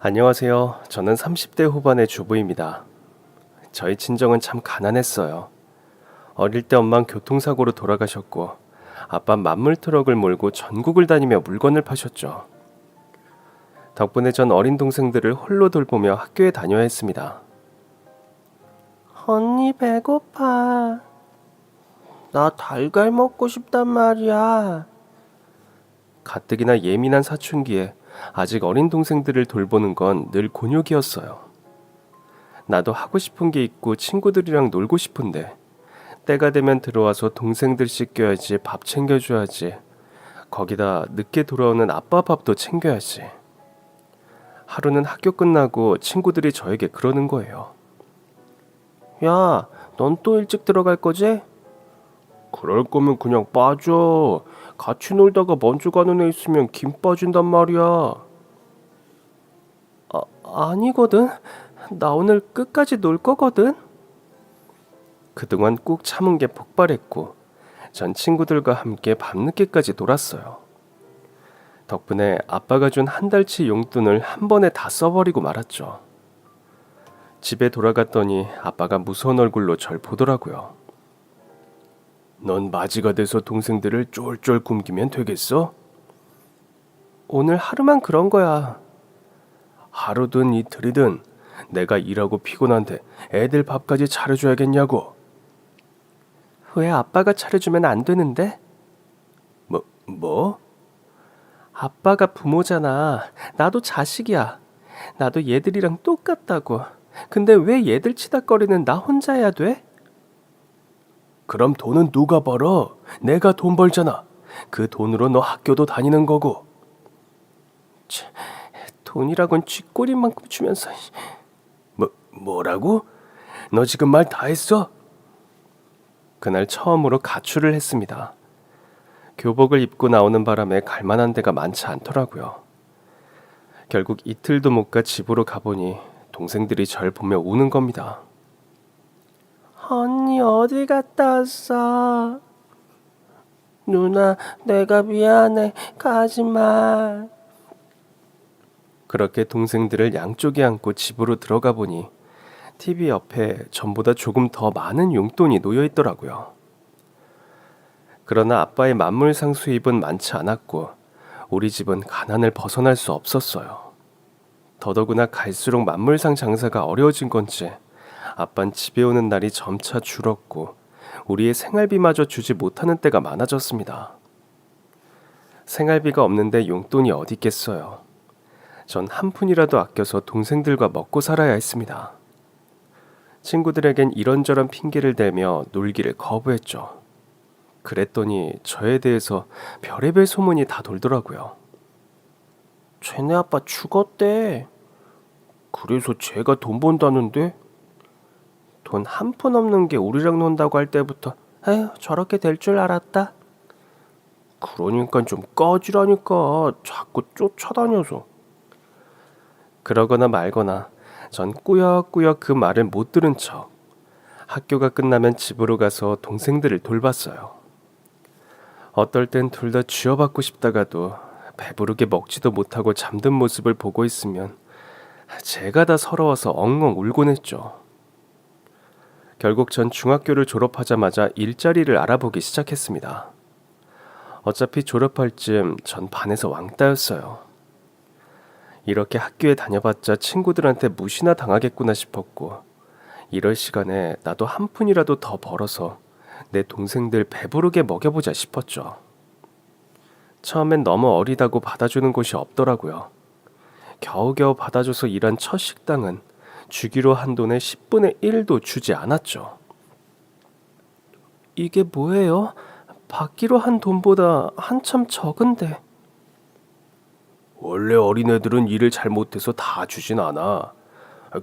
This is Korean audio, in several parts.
안녕하세요. 저는 30대 후반의 주부입니다. 저희 친정은 참 가난했어요. 어릴 때 엄마는 교통사고로 돌아가셨고 아빠는 만물 트럭을 몰고 전국을 다니며 물건을 파셨죠. 덕분에 전 어린 동생들을 홀로 돌보며 학교에 다녀야 했습니다. 언니 배고파. 나 달걀 먹고 싶단 말이야. 가뜩이나 예민한 사춘기에 아직 어린 동생들을 돌보는 건 늘 곤욕이었어요. 나도 하고 싶은 게 있고 친구들이랑 놀고 싶은데 때가 되면 들어와서 동생들 씻겨야지, 밥 챙겨줘야지. 거기다 늦게 돌아오는 아빠 밥도 챙겨야지. 하루는 학교 끝나고 친구들이 저에게 그러는 거예요. 야, 넌 또 일찍 들어갈 거지? 그럴 거면 그냥 빠져. 같이 놀다가 먼저 가는 애 있으면 김 빠진단 말이야. 아니거든. 나 오늘 끝까지 놀 거거든. 그동안 꾹 참은 게 폭발했고 전 친구들과 함께 밤늦게까지 놀았어요. 덕분에 아빠가 준 한 달치 용돈을 한 번에 다 써버리고 말았죠. 집에 돌아갔더니 아빠가 무서운 얼굴로 절 보더라고요. 넌 맞이가 돼서 동생들을 쫄쫄 굶기면 되겠어? 오늘 하루만 그런 거야. 하루든 이틀이든 내가 일하고 피곤한데 애들 밥까지 차려줘야겠냐고. 왜 아빠가 차려주면 안 되는데? 뭐? 아빠가 부모잖아. 나도 자식이야. 나도 얘들이랑 똑같다고. 근데 왜 얘들 치닥거리는 나 혼자 해야 돼? 그럼 돈은 누가 벌어? 내가 돈 벌잖아. 그 돈으로 너 학교도 다니는 거고. 돈이라곤 쥐꼬리만큼 주면서. 뭐라고? 너 지금 말 다 했어? 그날 처음으로 가출을 했습니다. 교복을 입고 나오는 바람에 갈 만한 데가 많지 않더라고요. 결국 이틀도 못 가 집으로 가보니 동생들이 절 보며 우는 겁니다. 언니 어디 갔다 왔어? 누나, 내가 미안해. 가지 마. 그렇게 동생들을 양쪽에 안고 집으로 들어가 보니 TV 옆에 전보다 조금 더 많은 용돈이 놓여 있더라고요. 그러나 아빠의 만물상 수입은 많지 않았고 우리 집은 가난을 벗어날 수 없었어요. 더더구나 갈수록 만물상 장사가 어려워진 건지 아빤 집에 오는 날이 점차 줄었고 우리의 생활비마저 주지 못하는 때가 많아졌습니다. 생활비가 없는데 용돈이 어디 있겠어요. 전 한 푼이라도 아껴서 동생들과 먹고 살아야 했습니다. 친구들에겐 이런저런 핑계를 대며 놀기를 거부했죠. 그랬더니 저에 대해서 별의별 소문이 다 돌더라고요. 쟤네 아빠 죽었대. 그래서 쟤가 돈 번다는데? 돈 한 푼 없는 게 우리랑 논다고 할 때부터 에휴 저렇게 될 줄 알았다. 그러니까 좀 꺼지라니까. 자꾸 쫓아다녀서. 그러거나 말거나 전 꾸역꾸역 그 말을 못 들은 척 학교가 끝나면 집으로 가서 동생들을 돌봤어요. 어떨 땐 둘 다 쥐어받고 싶다가도 배부르게 먹지도 못하고 잠든 모습을 보고 있으면 제가 다 서러워서 엉엉 울곤 했죠. 결국 전 중학교를 졸업하자마자 일자리를 알아보기 시작했습니다. 어차피 졸업할 즈음 전 반에서 왕따였어요. 이렇게 학교에 다녀봤자 친구들한테 무시나 당하겠구나 싶었고 이럴 시간에 나도 한 푼이라도 더 벌어서 내 동생들 배부르게 먹여보자 싶었죠. 처음엔 너무 어리다고 받아주는 곳이 없더라고요. 겨우겨우 받아줘서 일한 첫 식당은 주기로 한 돈의 10분의 1도 주지 않았죠. 이게 뭐예요? 받기로 한 돈보다 한참 적은데. 원래 어린애들은 일을 잘 못해서 다 주진 않아.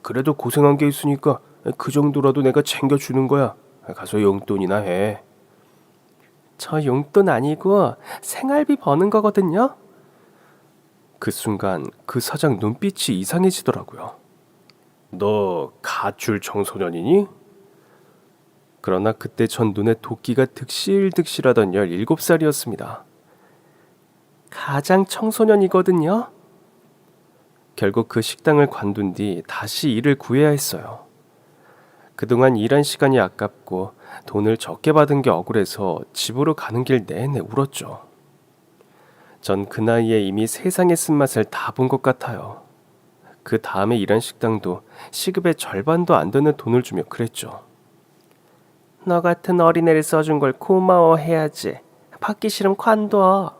그래도 고생한 게 있으니까 그 정도라도 내가 챙겨주는 거야. 가서 용돈이나 해. 저 용돈 아니고 생활비 버는 거거든요. 그 순간 그 사장 눈빛이 이상해지더라고요. 너 가출 청소년이니? 그러나 그때 전 눈에 도끼가 득실득실하던 17살이었습니다. 가장 청소년이거든요. 결국 그 식당을 관둔 뒤 다시 일을 구해야 했어요. 그동안 일한 시간이 아깝고 돈을 적게 받은 게 억울해서 집으로 가는 길 내내 울었죠. 전 그 나이에 이미 세상의 쓴맛을 다 본 것 같아요. 그 다음에 일한 식당도 시급의 절반도 안 되는 돈을 주며 그랬죠. 너 같은 어린애를 써준 걸 고마워해야지. 받기 싫으면 관둬.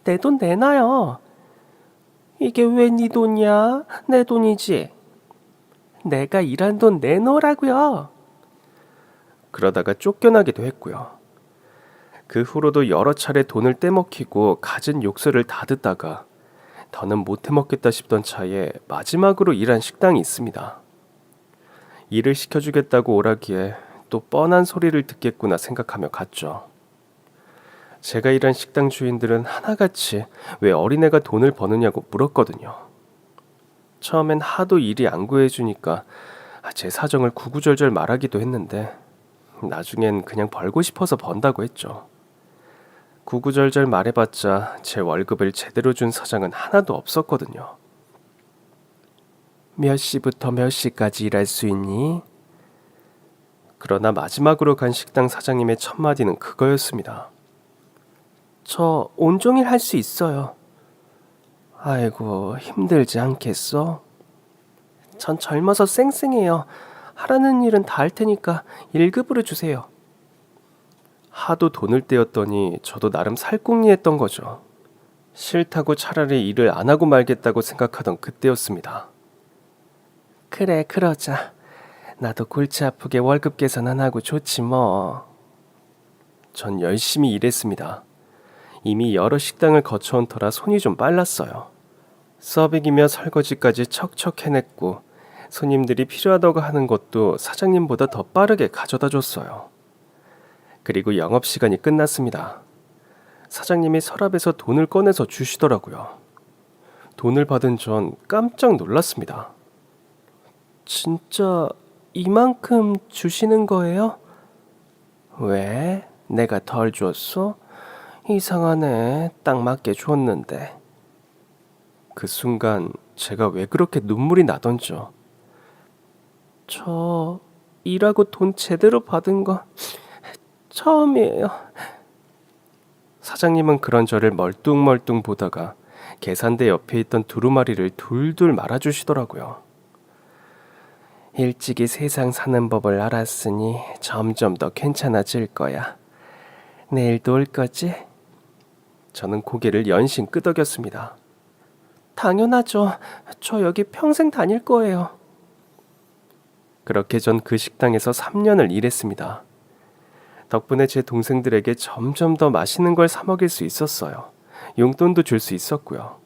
내 돈 내놔요. 이게 왜 네 돈이야? 내 돈이지. 내가 일한 돈 내놓으라고요. 그러다가 쫓겨나기도 했고요. 그 후로도 여러 차례 돈을 떼먹히고 갖은 욕설을 다 듣다가 더는 못 해먹겠다 싶던 차에 마지막으로 일한 식당이 있습니다. 일을 시켜주겠다고 오라기에 또 뻔한 소리를 듣겠구나 생각하며 갔죠. 제가 일한 식당 주인들은 하나같이 왜 어린애가 돈을 버느냐고 물었거든요. 처음엔 하도 일이 안 구해주니까 제 사정을 구구절절 말하기도 했는데 나중엔 그냥 벌고 싶어서 번다고 했죠. 구구절절 말해봤자 제 월급을 제대로 준 사장은 하나도 없었거든요. 몇 시부터 몇 시까지 일할 수 있니? 그러나 마지막으로 간 식당 사장님의 첫 마디는 그거였습니다. 저 온종일 할 수 있어요. 아이고, 힘들지 않겠어? 전 젊어서 쌩쌩해요. 하라는 일은 다 할 테니까 1급으로 주세요. 하도 돈을 떼었더니 저도 나름 살궁리했던 거죠. 싫다고 차라리 일을 안 하고 말겠다고 생각하던 그때였습니다. 그래, 그러자. 나도 골치 아프게 월급 계산 안 하고 좋지 뭐. 전 열심히 일했습니다. 이미 여러 식당을 거쳐온 터라 손이 좀 빨랐어요. 서빙이며 설거지까지 척척 해냈고 손님들이 필요하다고 하는 것도 사장님보다 더 빠르게 가져다 줬어요. 그리고 영업시간이 끝났습니다. 사장님이 서랍에서 돈을 꺼내서 주시더라고요. 돈을 받은 전 깜짝 놀랐습니다. 진짜 이만큼 주시는 거예요? 왜? 내가 덜 줬어? 이상하네. 딱 맞게 줬는데. 그 순간 제가 왜 그렇게 눈물이 나던지요. 저 일하고 돈 제대로 받은 거 처음이에요. 사장님은 그런 저를 멀뚱멀뚱 보다가 계산대 옆에 있던 두루마리를 둘둘 말아주시더라고요. 일찍이 세상 사는 법을 알았으니 점점 더 괜찮아질 거야. 내일도 올 거지? 저는 고개를 연신 끄덕였습니다. 당연하죠. 저 여기 평생 다닐 거예요. 그렇게 전 그 식당에서 3년을 일했습니다. 덕분에 제 동생들에게 점점 더 맛있는 걸 사 먹일 수 있었어요. 용돈도 줄 수 있었고요.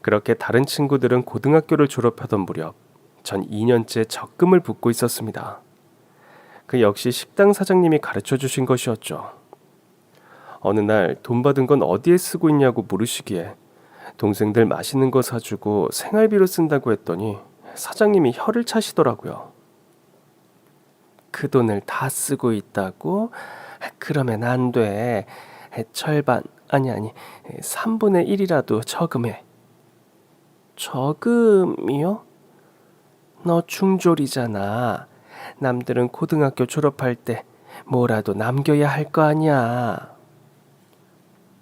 그렇게 다른 친구들은 고등학교를 졸업하던 무렵 전 2년째 적금을 붓고 있었습니다. 그 역시 식당 사장님이 가르쳐 주신 것이었죠. 어느 날 돈 받은 건 어디에 쓰고 있냐고 물으시기에 동생들 맛있는 거 사주고 생활비로 쓴다고 했더니 사장님이 혀를 차시더라고요. 그 돈을 다 쓰고 있다고? 그러면 안 돼. 절반, 아니 3분의 1이라도 저금해. 저금이요? 너 중졸이잖아. 남들은 고등학교 졸업할 때 뭐라도 남겨야 할 거 아니야.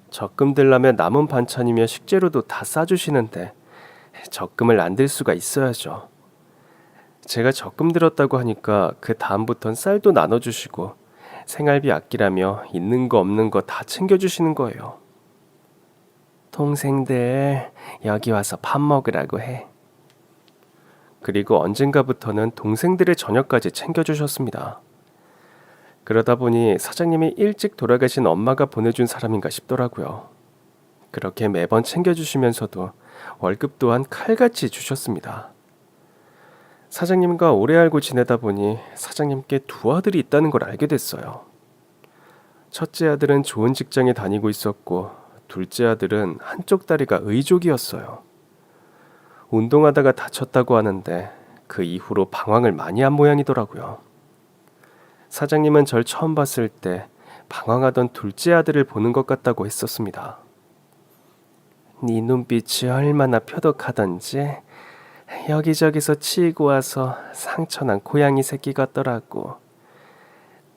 적금 들려면 남은 반찬이며 식재료도 다 싸주시는데 적금을 안 들 수가 있어야죠. 제가 적금 들었다고 하니까 그 다음부턴 쌀도 나눠주시고 생활비 아끼라며 있는 거 없는 거 다 챙겨주시는 거예요. 동생들 여기 와서 밥 먹으라고 해. 그리고 언젠가부터는 동생들의 저녁까지 챙겨주셨습니다. 그러다 보니 사장님이 일찍 돌아가신 엄마가 보내준 사람인가 싶더라고요. 그렇게 매번 챙겨주시면서도 월급 또한 칼같이 주셨습니다. 사장님과 오래 알고 지내다 보니 사장님께 두 아들이 있다는 걸 알게 됐어요. 첫째 아들은 좋은 직장에 다니고 있었고 둘째 아들은 한쪽 다리가 의족이었어요. 운동하다가 다쳤다고 하는데 그 이후로 방황을 많이 한 모양이더라고요. 사장님은 절 처음 봤을 때 방황하던 둘째 아들을 보는 것 같다고 했었습니다. 네 눈빛이 얼마나 표독하던지 여기저기서 치이고 와서 상처난 고양이 새끼 같더라고.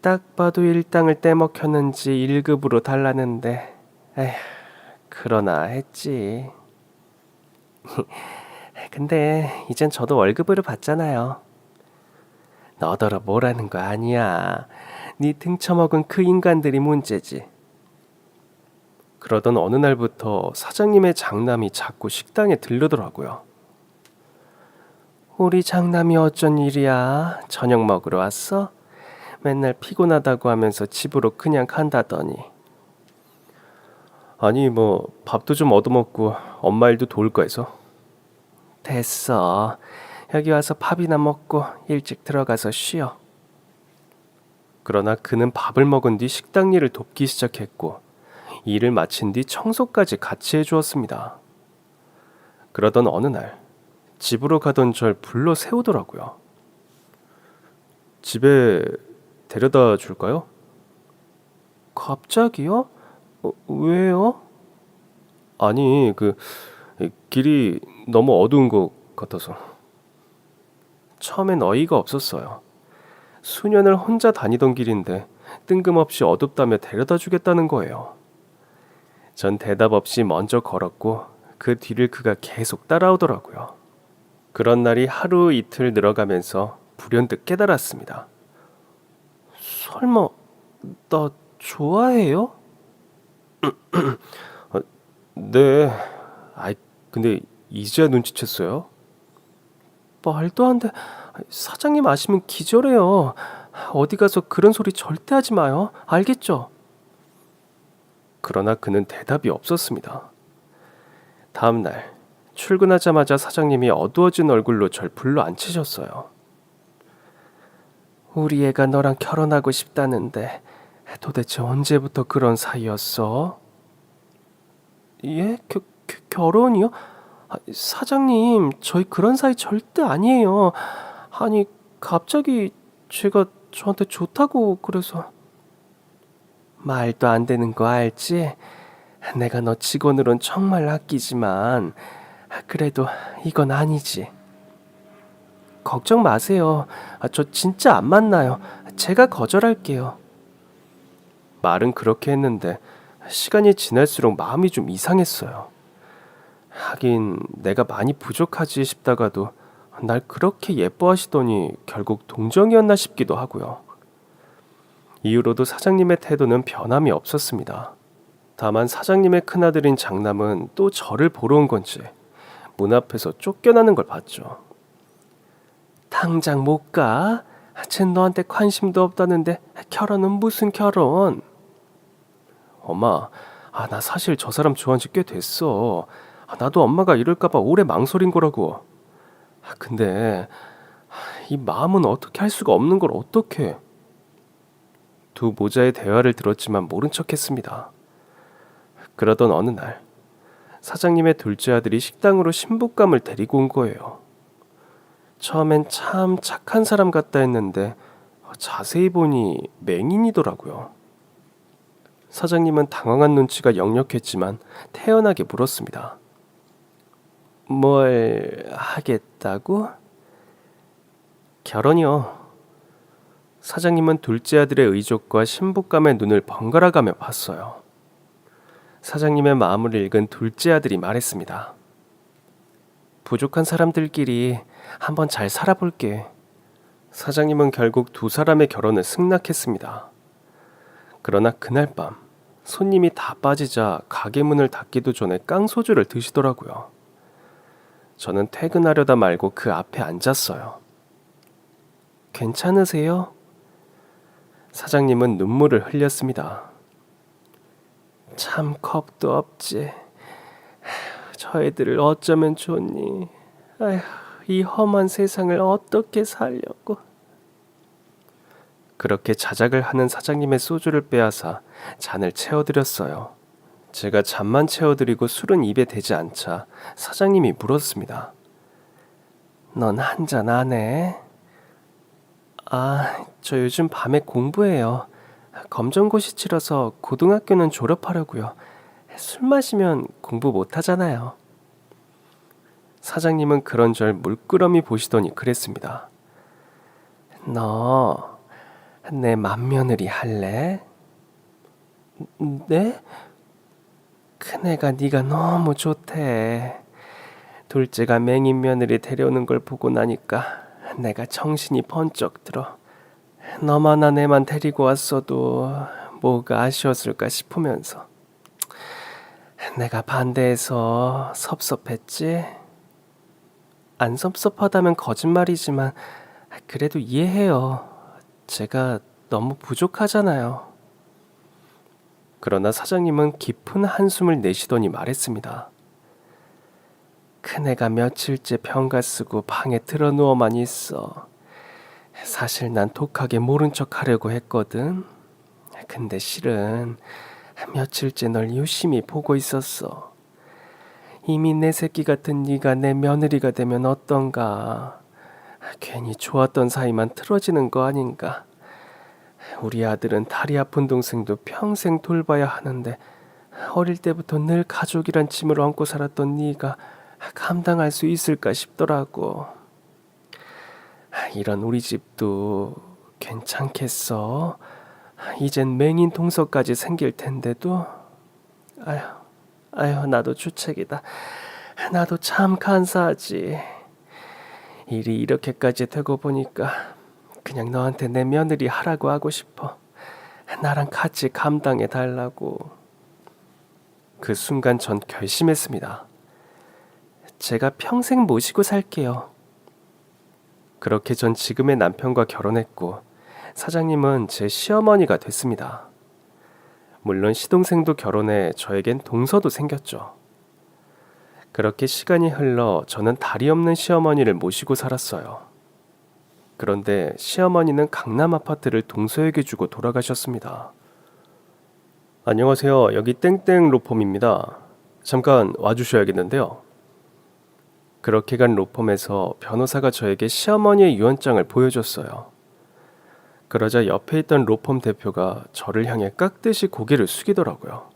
딱 봐도 일당을 떼먹혔는지 1급으로 달라는데 에휴, 그러나 했지. 근데 이젠 저도 월급으로 받잖아요. 너더러 뭐라는 거 아니야. 네 등쳐먹은 그 인간들이 문제지. 그러던 어느 날부터 사장님의 장남이 자꾸 식당에 들르더라고요. 우리 장남이 어쩐 일이야? 저녁 먹으러 왔어? 맨날 피곤하다고 하면서 집으로 그냥 간다더니. 아니 뭐 밥도 좀 얻어먹고 엄마 일도 도울까 해서. 됐어. 여기 와서 밥이나 먹고 일찍 들어가서 쉬어. 그러나 그는 밥을 먹은 뒤 식당 일을 돕기 시작했고 일을 마친 뒤 청소까지 같이 해주었습니다. 그러던 어느 날 집으로 가던 절 불러 세우더라고요. 집에 데려다 줄까요? 갑자기요? 왜요? 아니 길이 너무 어두운 것 같아서. 처음엔 어이가 없었어요. 수년을 혼자 다니던 길인데 뜬금없이 어둡다며 데려다 주겠다는 거예요. 전 대답 없이 먼저 걸었고 그 뒤를 그가 계속 따라오더라고요. 그런 날이 하루 이틀 늘어가면서 불현듯 깨달았습니다. 설마 나 좋아해요? 네. 근데 이제야 눈치챘어요? 말도 안 돼. 사장님 아시면 기절해요. 어디 가서 그런 소리 절대 하지 마요. 알겠죠? 그러나 그는 대답이 없었습니다. 다음 날 출근하자마자 사장님이 어두워진 얼굴로 절 불러 앉히셨어요. 우리 애가 너랑 결혼하고 싶다는데 도대체 언제부터 그런 사이였어? 예? 결혼이요? 사장님, 저희 그런 사이 절대 아니에요. 아니, 갑자기 제가 저한테 좋다고 그래서. 말도 안 되는 거 알지? 내가 너 직원으론 정말 아끼지만 그래도 이건 아니지. 걱정 마세요. 저 진짜 안 만나요. 제가 거절할게요. 말은 그렇게 했는데 시간이 지날수록 마음이 좀 이상했어요. 하긴 내가 많이 부족하지 싶다가도 날 그렇게 예뻐하시더니 결국 동정이었나 싶기도 하고요. 이후로도 사장님의 태도는 변함이 없었습니다. 다만 사장님의 큰아들인 장남은 또 저를 보러 온 건지 문 앞에서 쫓겨나는 걸 봤죠. 당장 못 가? 쟨 너한테 관심도 없다는데 결혼은 무슨 결혼? 엄마, 나 사실 저 사람 좋아한 지 꽤 됐어. 나도 엄마가 이럴까봐 오래 망설인 거라고. 근데 이 마음은 어떻게 할 수가 없는 걸 어떡해. 두 모자의 대화를 들었지만 모른 척했습니다. 그러던 어느 날 사장님의 둘째 아들이 식당으로 신부감을 데리고 온 거예요. 처음엔 참 착한 사람 같다 했는데 자세히 보니 맹인이더라고요. 사장님은 당황한 눈치가 역력했지만 태연하게 물었습니다. 뭘 하겠다고? 결혼이요. 사장님은 둘째 아들의 의족과 신부감의 눈을 번갈아가며 봤어요. 사장님의 마음을 읽은 둘째 아들이 말했습니다. 부족한 사람들끼리 한번 잘 살아볼게. 사장님은 결국 두 사람의 결혼을 승낙했습니다. 그러나 그날 밤 손님이 다 빠지자 가게 문을 닫기도 전에 깡소주를 드시더라고요. 저는 퇴근하려다 말고 그 앞에 앉았어요. 괜찮으세요? 사장님은 눈물을 흘렸습니다. 참 겁도 없지. 저 애들을 어쩌면 좋니? 아휴, 이 험한 세상을 어떻게 살려고. 그렇게 자작을 하는 사장님의 소주를 빼앗아 잔을 채워드렸어요. 제가 잔만 채워드리고 술은 입에 대지 않자 사장님이 물었습니다. 넌 한 잔 안 해? 저 요즘 밤에 공부해요. 검정고시 치러서 고등학교는 졸업하려고요. 술 마시면 공부 못 하잖아요. 사장님은 그런절 물끄러미 보시더니 그랬습니다. 너, 내 맏며느리 할래? 네? 큰애가 네가 너무 좋대. 둘째가 맹인 며느리 데려오는 걸 보고 나니까 내가 정신이 번쩍 들어. 너만 애만 데리고 왔어도 뭐가 아쉬웠을까 싶으면서 내가 반대해서 섭섭했지? 안 섭섭하다면 거짓말이지만 그래도 이해해요. 제가 너무 부족하잖아요. 그러나 사장님은 깊은 한숨을 내쉬더니 말했습니다. 큰애가 며칠째 병가 쓰고 방에 들어 누워만 있어. 사실 난 독하게 모른 척 하려고 했거든. 근데 실은 며칠째 널 유심히 보고 있었어. 이미 내 새끼 같은 네가 내 며느리가 되면 어떤가. 괜히 좋았던 사이만 틀어지는 거 아닌가. 우리 아들은 다리 아픈 동생도 평생 돌봐야 하는데 어릴 때부터 늘 가족이란 짐을 안고 살았던 네가 감당할 수 있을까 싶더라고. 이런 우리 집도 괜찮겠어? 이젠 맹인 동서까지 생길 텐데도. 아휴, 나도 주책이다. 나도 참 간사하지. 일이 이렇게까지 되고 보니까 그냥 너한테 내 며느리 하라고 하고 싶어. 나랑 같이 감당해 달라고. 그 순간 전 결심했습니다. 제가 평생 모시고 살게요. 그렇게 전 지금의 남편과 결혼했고 사장님은 제 시어머니가 됐습니다. 물론 시동생도 결혼해 저에겐 동서도 생겼죠. 그렇게 시간이 흘러 저는 다리 없는 시어머니를 모시고 살았어요. 그런데 시어머니는 강남 아파트를 동서에게 주고 돌아가셨습니다. 안녕하세요. 여기 땡땡 로펌입니다. 잠깐 와주셔야겠는데요. 그렇게 간 로펌에서 변호사가 저에게 시어머니의 유언장을 보여줬어요. 그러자 옆에 있던 로펌 대표가 저를 향해 깍듯이 고개를 숙이더라고요.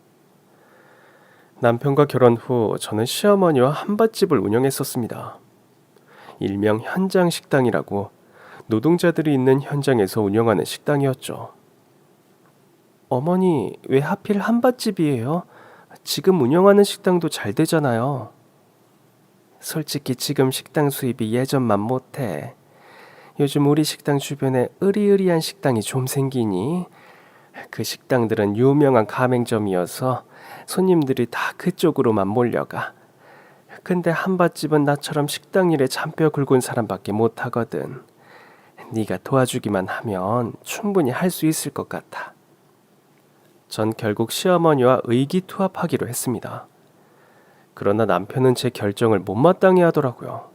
남편과 결혼 후 저는 시어머니와 한밭집을 운영했었습니다. 일명 현장 식당이라고 노동자들이 있는 현장에서 운영하는 식당이었죠. 어머니, 왜 하필 한밭집이에요? 지금 운영하는 식당도 잘 되잖아요. 솔직히 지금 식당 수입이 예전만 못해. 요즘 우리 식당 주변에 으리으리한 식당이 좀 생기니 그 식당들은 유명한 가맹점이어서 손님들이 다 그쪽으로만 몰려가. 근데 한밭집은 나처럼 식당 일에 잔뼈 굵은 사람밖에 못하거든. 네가 도와주기만 하면 충분히 할 수 있을 것 같아. 전 결국 시어머니와 의기투합하기로 했습니다. 그러나 남편은 제 결정을 못마땅해 하더라고요.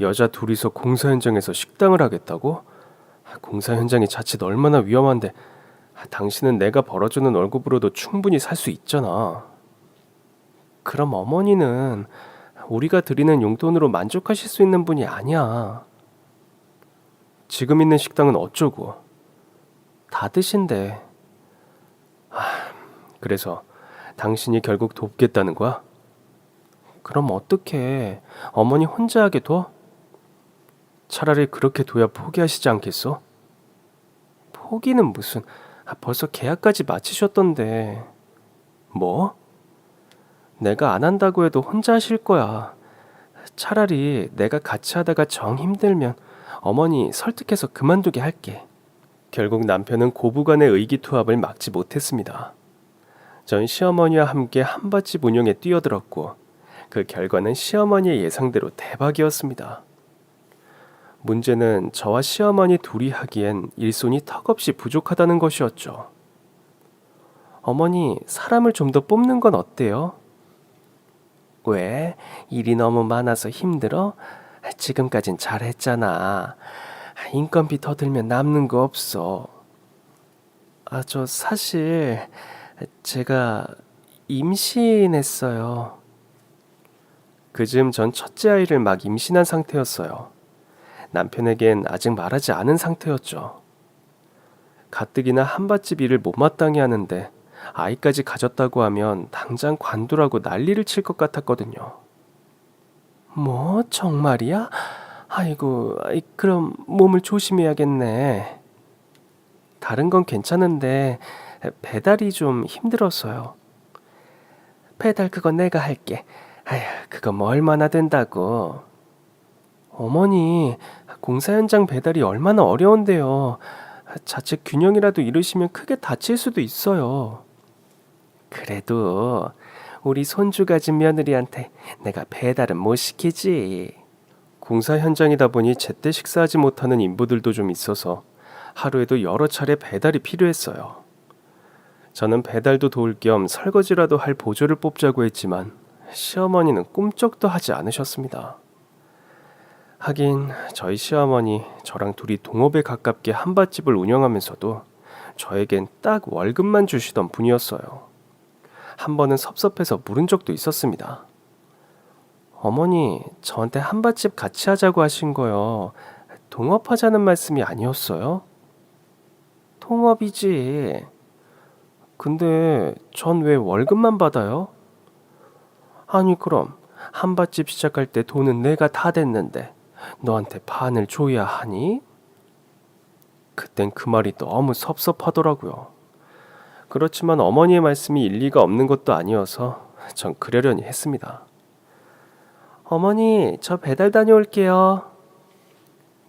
여자 둘이서 공사 현장에서 식당을 하겠다고? 공사 현장이 자칫 얼마나 위험한데 당신은 내가 벌어주는 월급으로도 충분히 살 수 있잖아. 그럼 어머니는 우리가 드리는 용돈으로 만족하실 수 있는 분이 아니야. 지금 있는 식당은 어쩌고? 다 드신대. 그래서 당신이 결국 돕겠다는 거야? 그럼 어떡해? 어머니 혼자 하게 둬? 차라리 그렇게 둬야 포기하시지 않겠어? 포기는 무슨, 벌써 계약까지 마치셨던데. 뭐? 내가 안 한다고 해도 혼자 하실 거야. 차라리 내가 같이 하다가 정 힘들면 어머니 설득해서 그만두게 할게. 결국 남편은 고부간의 의기투합을 막지 못했습니다. 전 시어머니와 함께 한밭집 운영에 뛰어들었고 그 결과는 시어머니의 예상대로 대박이었습니다. 문제는 저와 시어머니 둘이 하기엔 일손이 턱없이 부족하다는 것이었죠. 어머니, 사람을 좀 더 뽑는 건 어때요? 왜? 일이 너무 많아서 힘들어? 지금까진 잘했잖아. 인건비 더 들면 남는 거 없어. 저 사실 제가 임신했어요. 그즈음 전 첫째 아이를 막 임신한 상태였어요. 남편에겐 아직 말하지 않은 상태였죠. 가뜩이나 한밭집 일을 못마땅해 하는데 아이까지 가졌다고 하면 당장 관두라고 난리를 칠 것 같았거든요. 뭐 정말이야? 아이고, 그럼 몸을 조심해야겠네. 다른 건 괜찮은데 배달이 좀 힘들었어요. 배달 그거 내가 할게. 아휴, 그거 뭐 얼마나 된다고. 어머니, 공사 현장 배달이 얼마나 어려운데요. 자칫 균형이라도 잃으시면 크게 다칠 수도 있어요. 그래도 우리 손주 가진 며느리한테 내가 배달은 못 시키지. 공사 현장이다 보니 제때 식사하지 못하는 인부들도 좀 있어서 하루에도 여러 차례 배달이 필요했어요. 저는 배달도 도울 겸 설거지라도 할 보조를 뽑자고 했지만 시어머니는 꿈쩍도 하지 않으셨습니다. 하긴 저희 시어머니 저랑 둘이 동업에 가깝게 한밭집을 운영하면서도 저에겐 딱 월급만 주시던 분이었어요. 한 번은 섭섭해서 물은 적도 있었습니다. 어머니, 저한테 한밭집 같이 하자고 하신 거요. 동업하자는 말씀이 아니었어요? 통업이지. 근데 전 왜 월급만 받아요? 아니 그럼 한밭집 시작할 때 돈은 내가 다 댔는데 너한테 반을 줘야 하니? 그땐 그 말이 너무 섭섭하더라고요. 그렇지만 어머니의 말씀이 일리가 없는 것도 아니어서 전 그러려니 했습니다. 어머니, 저 배달 다녀올게요.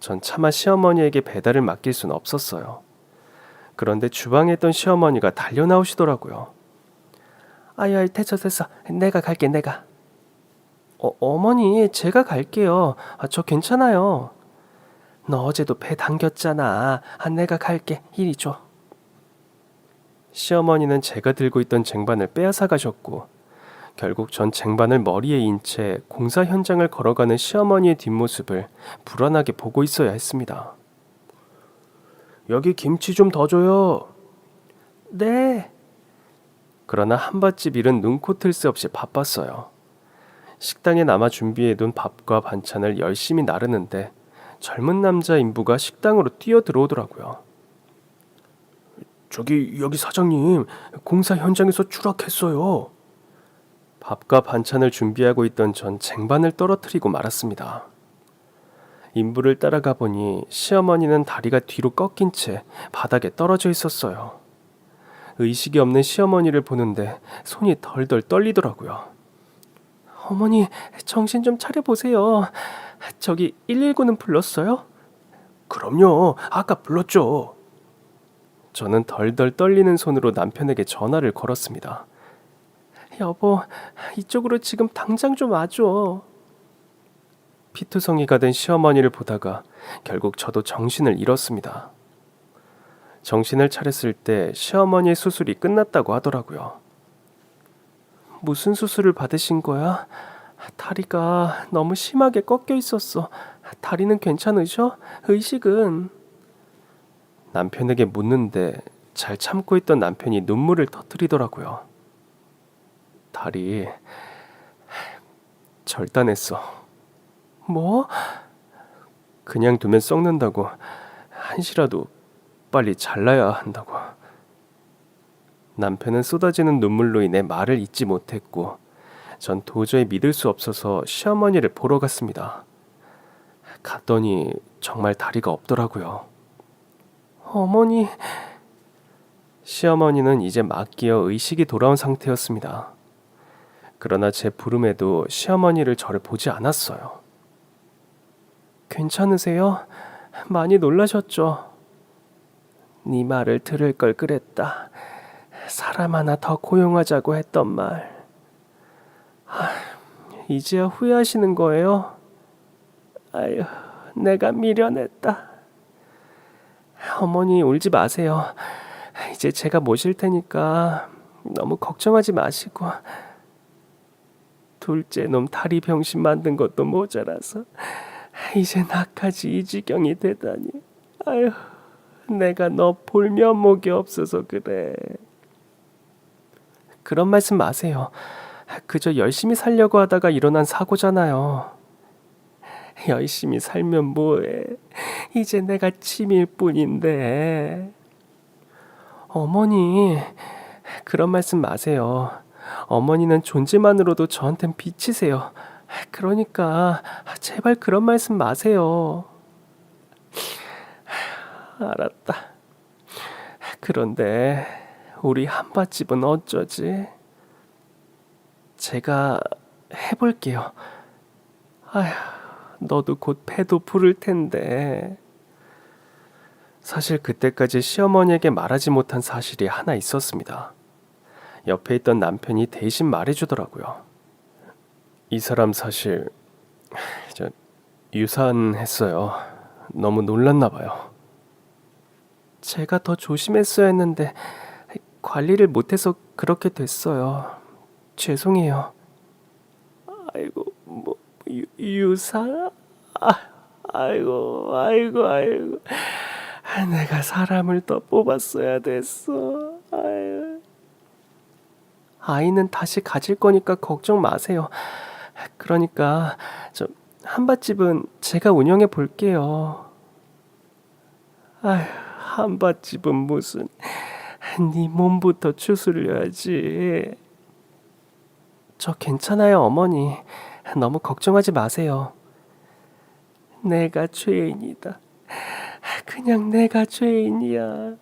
전 차마 시어머니에게 배달을 맡길 수는 없었어요. 그런데 주방에 있던 시어머니가 달려나오시더라고요. 아유, 됐어. 내가 갈게, 내가. 어머니, 제가 갈게요. 저 괜찮아요. 너 어제도 배 당겼잖아. 내가 갈게. 이리 줘. 시어머니는 제가 들고 있던 쟁반을 빼앗아 가셨고 결국 전 쟁반을 머리에 인 채 공사 현장을 걸어가는 시어머니의 뒷모습을 불안하게 보고 있어야 했습니다. 여기 김치 좀 더 줘요. 네. 그러나 한밭집 일은 눈코 뜰 새 없이 바빴어요. 식당에 남아 준비해둔 밥과 반찬을 열심히 나르는데 젊은 남자 인부가 식당으로 뛰어 들어오더라고요. 여기 사장님, 공사 현장에서 추락했어요. 밥과 반찬을 준비하고 있던 전 쟁반을 떨어뜨리고 말았습니다. 인부를 따라가 보니 시어머니는 다리가 뒤로 꺾인 채 바닥에 떨어져 있었어요. 의식이 없는 시어머니를 보는데 손이 덜덜 떨리더라고요. 어머니, 정신 좀 차려보세요. 저기 119는 불렀어요? 그럼요, 아까 불렀죠. 저는 덜덜 떨리는 손으로 남편에게 전화를 걸었습니다. 여보, 이쪽으로 지금 당장 좀 와줘. 피투성이가 된 시어머니를 보다가 결국 저도 정신을 잃었습니다. 정신을 차렸을 때 시어머니의 수술이 끝났다고 하더라고요. 무슨 수술을 받으신 거야? 다리가 너무 심하게 꺾여 있었어. 다리는 괜찮으셔? 의식은? 남편에게 묻는데 잘 참고 있던 남편이 눈물을 터뜨리더라고요. 다리 절단했어. 뭐? 그냥 두면 썩는다고. 한시라도 빨리 잘라야 한다고. 남편은 쏟아지는 눈물로 인해 말을 잇지 못했고 전 도저히 믿을 수 없어서 시어머니를 보러 갔습니다. 갔더니 정말 다리가 없더라고요. 어머니. 시어머니는 이제 막 끼어 의식이 돌아온 상태였습니다. 그러나 제 부름에도 시어머니를 저를 보지 않았어요. 괜찮으세요? 많이 놀라셨죠? 네 말을 들을 걸 그랬다. 사람 하나 더 고용하자고 했던 말. 이제야 후회하시는 거예요? 아유, 내가 미련했다. 어머니 울지 마세요. 이제 제가 모실 테니까 너무 걱정하지 마시고. 둘째 놈 다리 병신 만든 것도 모자라서 이제 나까지 이 지경이 되다니. 아유, 내가 너 볼 면목이 없어서 그래. 그런 말씀 마세요. 그저 열심히 살려고 하다가 일어난 사고잖아요. 열심히 살면 뭐해. 이제 내가 짐일 뿐인데. 어머니, 그런 말씀 마세요. 어머니는 존재만으로도 저한텐 빛이세요. 그러니까 제발 그런 말씀 마세요. 알았다. 그런데 우리 한밭집은 어쩌지? 제가 해볼게요. 아휴, 너도 곧 배도 부를 텐데. 사실 그때까지 시어머니에게 말하지 못한 사실이 하나 있었습니다. 옆에 있던 남편이 대신 말해주더라고요. 이 사람 사실 유산했어요. 너무 놀랐나 봐요. 제가 더 조심했어야 했는데 관리를 못해서 그렇게 됐어요. 죄송해요. 아이고, 뭐 유산? 아이고. 내가 사람을 더 뽑았어야 됐어. 아유. 아이는 다시 가질 거니까 걱정 마세요. 그러니까 한밭집은 제가 운영해 볼게요. 아휴, 한밭집은 무슨. 네 몸부터 추스려야지. 저 괜찮아요, 어머니. 너무 걱정하지 마세요. 내가 죄인이다. 그냥 내가 죄인이야.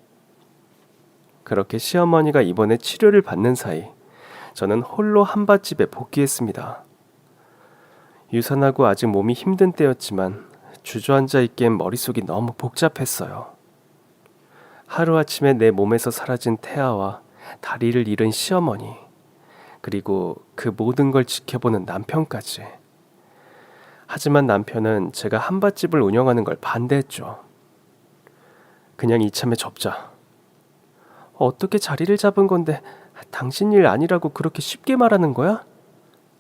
그렇게 시어머니가 입원해 치료를 받는 사이 저는 홀로 한밭집에 복귀했습니다. 유산하고 아직 몸이 힘든 때였지만 주저앉아 있기엔 머릿속이 너무 복잡했어요. 하루아침에 내 몸에서 사라진 태아와 다리를 잃은 시어머니, 그리고 그 모든 걸 지켜보는 남편까지. 하지만 남편은 제가 한밭집을 운영하는 걸 반대했죠. 그냥 이참에 접자. 어떻게 자리를 잡은 건데 당신 일 아니라고 그렇게 쉽게 말하는 거야?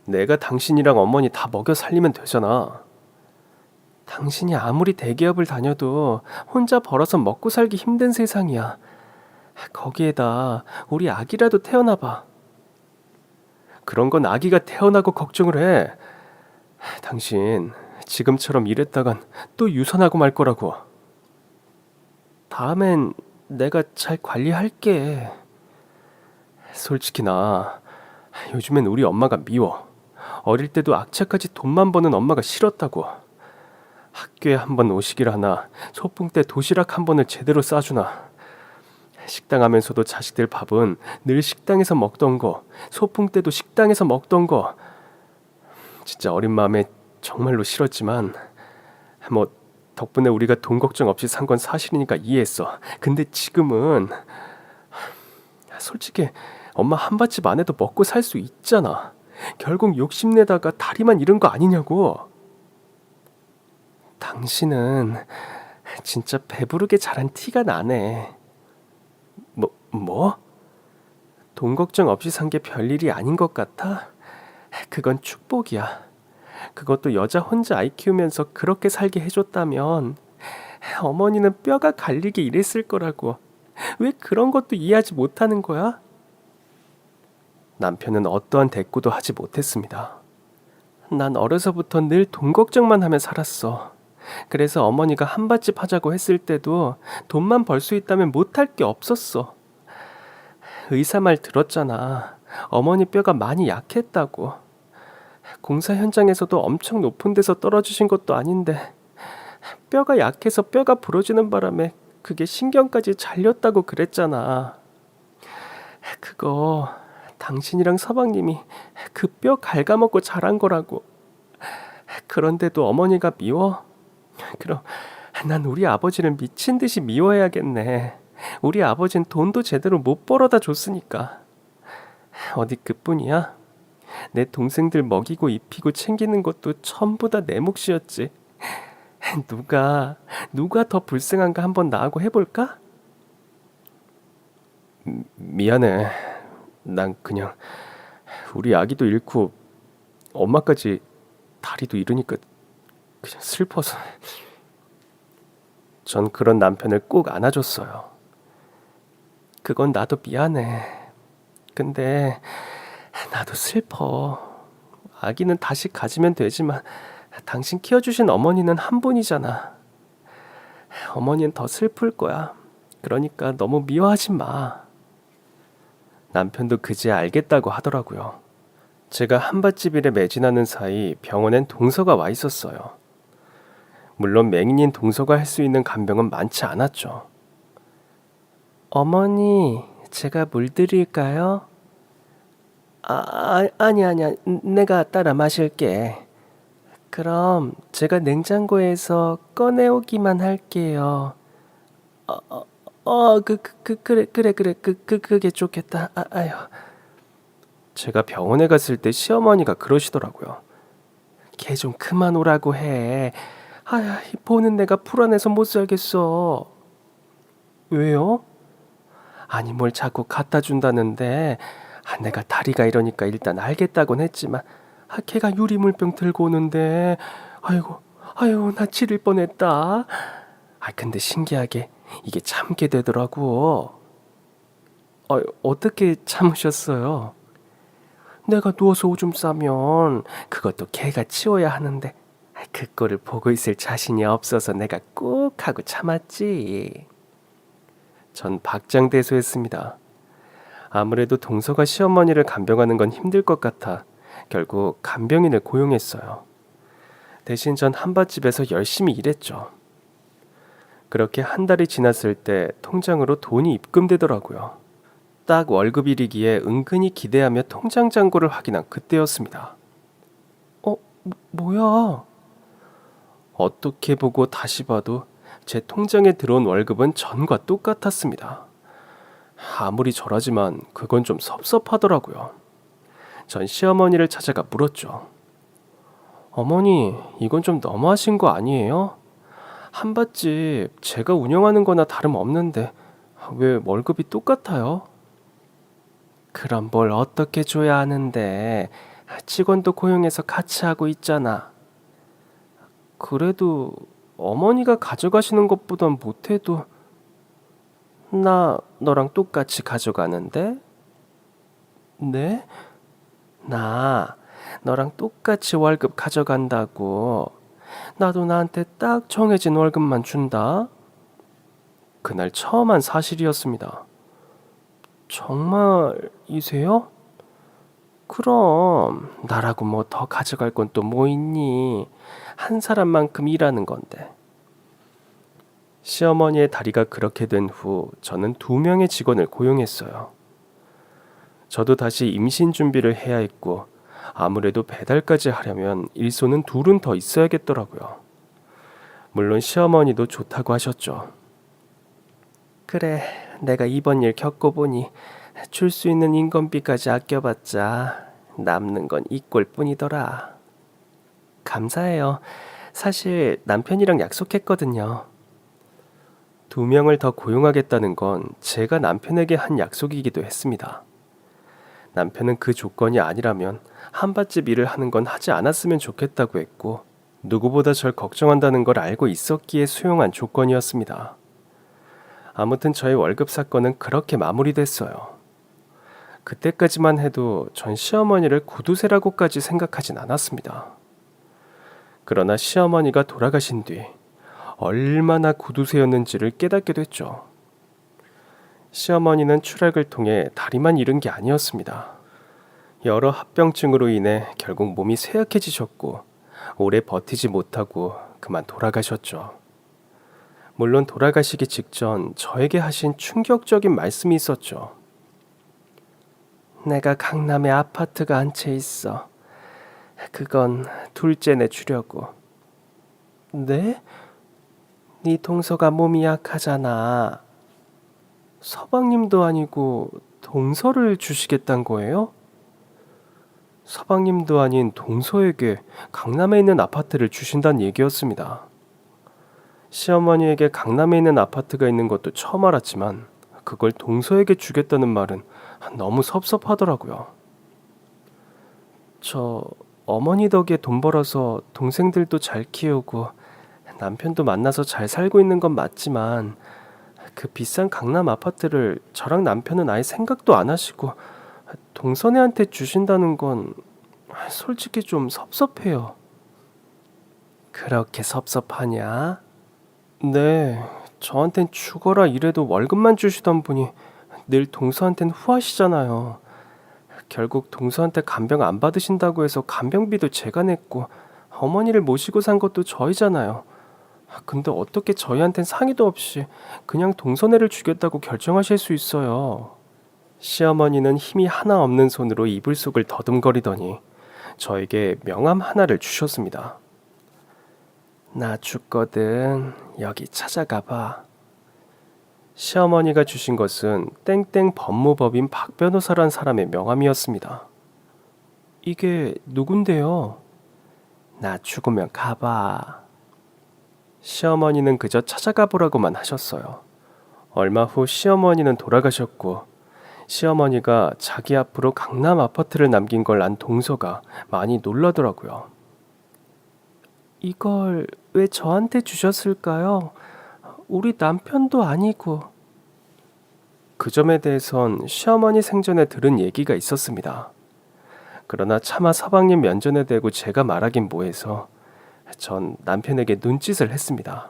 내가 당신이랑 어머니 다 먹여 살리면 되잖아. 당신이 아무리 대기업을 다녀도 혼자 벌어서 먹고 살기 힘든 세상이야. 거기에다 우리 아기라도 태어나봐. 그런 건 아기가 태어나고 걱정을 해. 당신 지금처럼 이랬다간 또 유산하고 말 거라고. 다음엔 내가 잘 관리할게. 솔직히 나 요즘엔 우리 엄마가 미워. 어릴 때도 악착같이 돈만 버는 엄마가 싫었다고. 학교에 한번 오시길 하나, 소풍 때 도시락 한 번을 제대로 싸주나. 식당 하면서도 자식들 밥은 늘 식당에서 먹던 거, 소풍 때도 식당에서 먹던 거. 진짜 어린 마음에 정말로 싫었지만 뭐 덕분에 우리가 돈 걱정 없이 산 건 사실이니까 이해했어. 근데 지금은 솔직히 엄마 한밭집 안 해도 먹고 살 수 있잖아. 결국 욕심내다가 다리만 잃은 거 아니냐고. 당신은 진짜 배부르게 자란 티가 나네. 뭐? 돈 걱정 없이 산 게 별일이 아닌 것 같아? 그건 축복이야. 그것도 여자 혼자 아이 키우면서 그렇게 살게 해줬다면 어머니는 뼈가 갈리게 일했을 거라고. 왜 그런 것도 이해하지 못하는 거야? 남편은 어떠한 대꾸도 하지 못했습니다. 난 어려서부터 늘 돈 걱정만 하며 살았어. 그래서 어머니가 한밭집 하자고 했을 때도 돈만 벌 수 있다면 못할 게 없었어. 의사 말 들었잖아. 어머니 뼈가 많이 약했다고. 공사 현장에서도 엄청 높은 데서 떨어지신 것도 아닌데 뼈가 약해서 뼈가 부러지는 바람에 그게 신경까지 잘렸다고 그랬잖아. 그거 당신이랑 서방님이 그 뼈 갉아먹고 자란 거라고. 그런데도 어머니가 미워? 그럼 난 우리 아버지를 미친 듯이 미워해야겠네. 우리 아버진 돈도 제대로 못 벌어다 줬으니까. 어디 그뿐이야? 내 동생들 먹이고 입히고 챙기는 것도 전부 다 내 몫이었지. 누가 더 불쌍한가 한번 나하고 해볼까? 미안해. 난 그냥 우리 아기도 잃고 엄마까지 다리도 잃으니까 그냥 슬퍼서. 전 그런 남편을 꼭 안아줬어요. 그건 나도 미안해. 근데 나도 슬퍼. 아기는 다시 가지면 되지만 당신 키워주신 어머니는 한 분이잖아. 어머니는 더 슬플 거야. 그러니까 너무 미워하지 마. 남편도 그제야 알겠다고 하더라고요. 제가 한밭집 일에 매진하는 사이 병원엔 동서가 와 있었어요. 물론 맹인인 동서가 할 수 있는 간병은 많지 않았죠. 어머니, 제가 물 드릴까요? 아니야. 내가 따라 마실게. 그럼 제가 냉장고에서 꺼내오기만 할게요. 그래. 그게 좋겠다. 아유. 제가 병원에 갔을 때 시어머니가 그러시더라고요. 걔 좀 그만 오라고 해. 아야, 보는 내가 불안해서 못 살겠어. 왜요? 아니, 뭘 자꾸 갖다 준다는데, 내가 다리가 이러니까 일단 알겠다곤 했지만, 걔가 유리물병 들고 오는데, 아이고, 나 지릴 뻔했다. 근데 신기하게 이게 참게 되더라고. 어떻게 참으셨어요? 내가 누워서 오줌 싸면 그것도 걔가 치워야 하는데, 그거를 보고 있을 자신이 없어서 내가 꾹 하고 참았지. 전 박장대소했습니다. 아무래도 동서가 시어머니를 간병하는 건 힘들 것 같아 결국 간병인을 고용했어요. 대신 전 한밭집에서 열심히 일했죠. 그렇게 한 달이 지났을 때 통장으로 돈이 입금되더라고요. 딱 월급일이기에 은근히 기대하며 통장 잔고를 확인한 그때였습니다. 뭐야? 어떻게 보고 다시 봐도 제 통장에 들어온 월급은 전과 똑같았습니다. 아무리 저라지만 그건 좀 섭섭하더라고요. 전 시어머니를 찾아가 물었죠. 어머니, 이건 좀 너무하신 거 아니에요? 한밭집 제가 운영하는 거나 다름없는데 왜 월급이 똑같아요? 그럼 뭘 어떻게 줘야 하는데 직원도 고용해서 같이 하고 있잖아. 그래도 어머니가 가져가시는 것보단 못해도 나 너랑 똑같이 가져가는데? 네? 나 너랑 똑같이 월급 가져간다고. 나도 나한테 딱 정해진 월급만 준다. 그날 처음 한 사실이었습니다. 정말이세요? 그럼 나라고 뭐 더 가져갈 건 또 뭐 있니? 한 사람만큼 일하는 건데. 시어머니의 다리가 그렇게 된 후 저는 2명의 직원을 고용했어요. 저도 다시 임신 준비를 해야 했고 아무래도 배달까지 하려면 일손은 2은 더 있어야겠더라고요. 물론 시어머니도 좋다고 하셨죠. 그래, 내가 이번 일 겪어보니 줄 수 있는 인건비까지 아껴봤자 남는 건 이 꼴뿐이더라. 감사해요. 사실 남편이랑 약속했거든요. 2명을 더 고용하겠다는 건 제가 남편에게 한 약속이기도 했습니다. 남편은 그 조건이 아니라면 한밭집 일을 하는 건 하지 않았으면 좋겠다고 했고 누구보다 절 걱정한다는 걸 알고 있었기에 수용한 조건이었습니다. 아무튼 저의 월급 사건은 그렇게 마무리됐어요. 그때까지만 해도 전 시어머니를 구두쇠라고까지 생각하진 않았습니다. 그러나 시어머니가 돌아가신 뒤 얼마나 구두쇠였는지를 깨닫게 됐죠. 시어머니는 추락을 통해 다리만 잃은 게 아니었습니다. 여러 합병증으로 인해 결국 몸이 쇠약해지셨고 오래 버티지 못하고 그만 돌아가셨죠. 물론 돌아가시기 직전 저에게 하신 충격적인 말씀이 있었죠. 내가 강남에 아파트가 한 채 있어. 그건 둘째내 주려고. 네? 네 동서가 몸이 약하잖아. 서방님도 아니고 동서를 주시겠단 거예요? 서방님도 아닌 동서에게 강남에 있는 아파트를 주신다는 얘기였습니다. 시어머니에게 강남에 있는 아파트가 있는 것도 처음 알았지만 그걸 동서에게 주겠다는 말은 너무 섭섭하더라고요. 저 어머니 덕에 돈 벌어서 동생들도 잘 키우고 남편도 만나서 잘 살고 있는 건 맞지만 그 비싼 강남 아파트를 저랑 남편은 아예 생각도 안 하시고 동선애한테 주신다는 건 솔직히 좀 섭섭해요. 그렇게 섭섭하냐? 네, 저한텐 죽어라 이래도 월급만 주시던 분이 늘 동서한텐 후하시잖아요. 결국 동서한테 간병 안 받으신다고 해서 간병비도 제가 냈고 어머니를 모시고 산 것도 저희잖아요. 근데 어떻게 저희한텐 상의도 없이 그냥 동서네를 주겠다고 결정하실 수 있어요? 시어머니는 힘이 하나 없는 손으로 이불 속을 더듬거리더니 저에게 명함 하나를 주셨습니다. 나 죽거든. 여기 찾아가 봐. 시어머니가 주신 것은 땡땡 법무법인 박 변호사란 사람의 명함이었습니다. 이게 누군데요? 나 죽으면 가봐. 시어머니는 그저 찾아가 보라고만 하셨어요. 얼마 후 시어머니는 돌아가셨고 시어머니가 자기 앞으로 강남 아파트를 남긴 걸 안 동서가 많이 놀라더라고요. 이걸 왜 저한테 주셨을까요? 우리 남편도 아니고. 그 점에 대해선 시어머니 생전에 들은 얘기가 있었습니다. 그러나 차마 서방님 면전에 대고 제가 말하긴 뭐해서 전 남편에게 눈짓을 했습니다.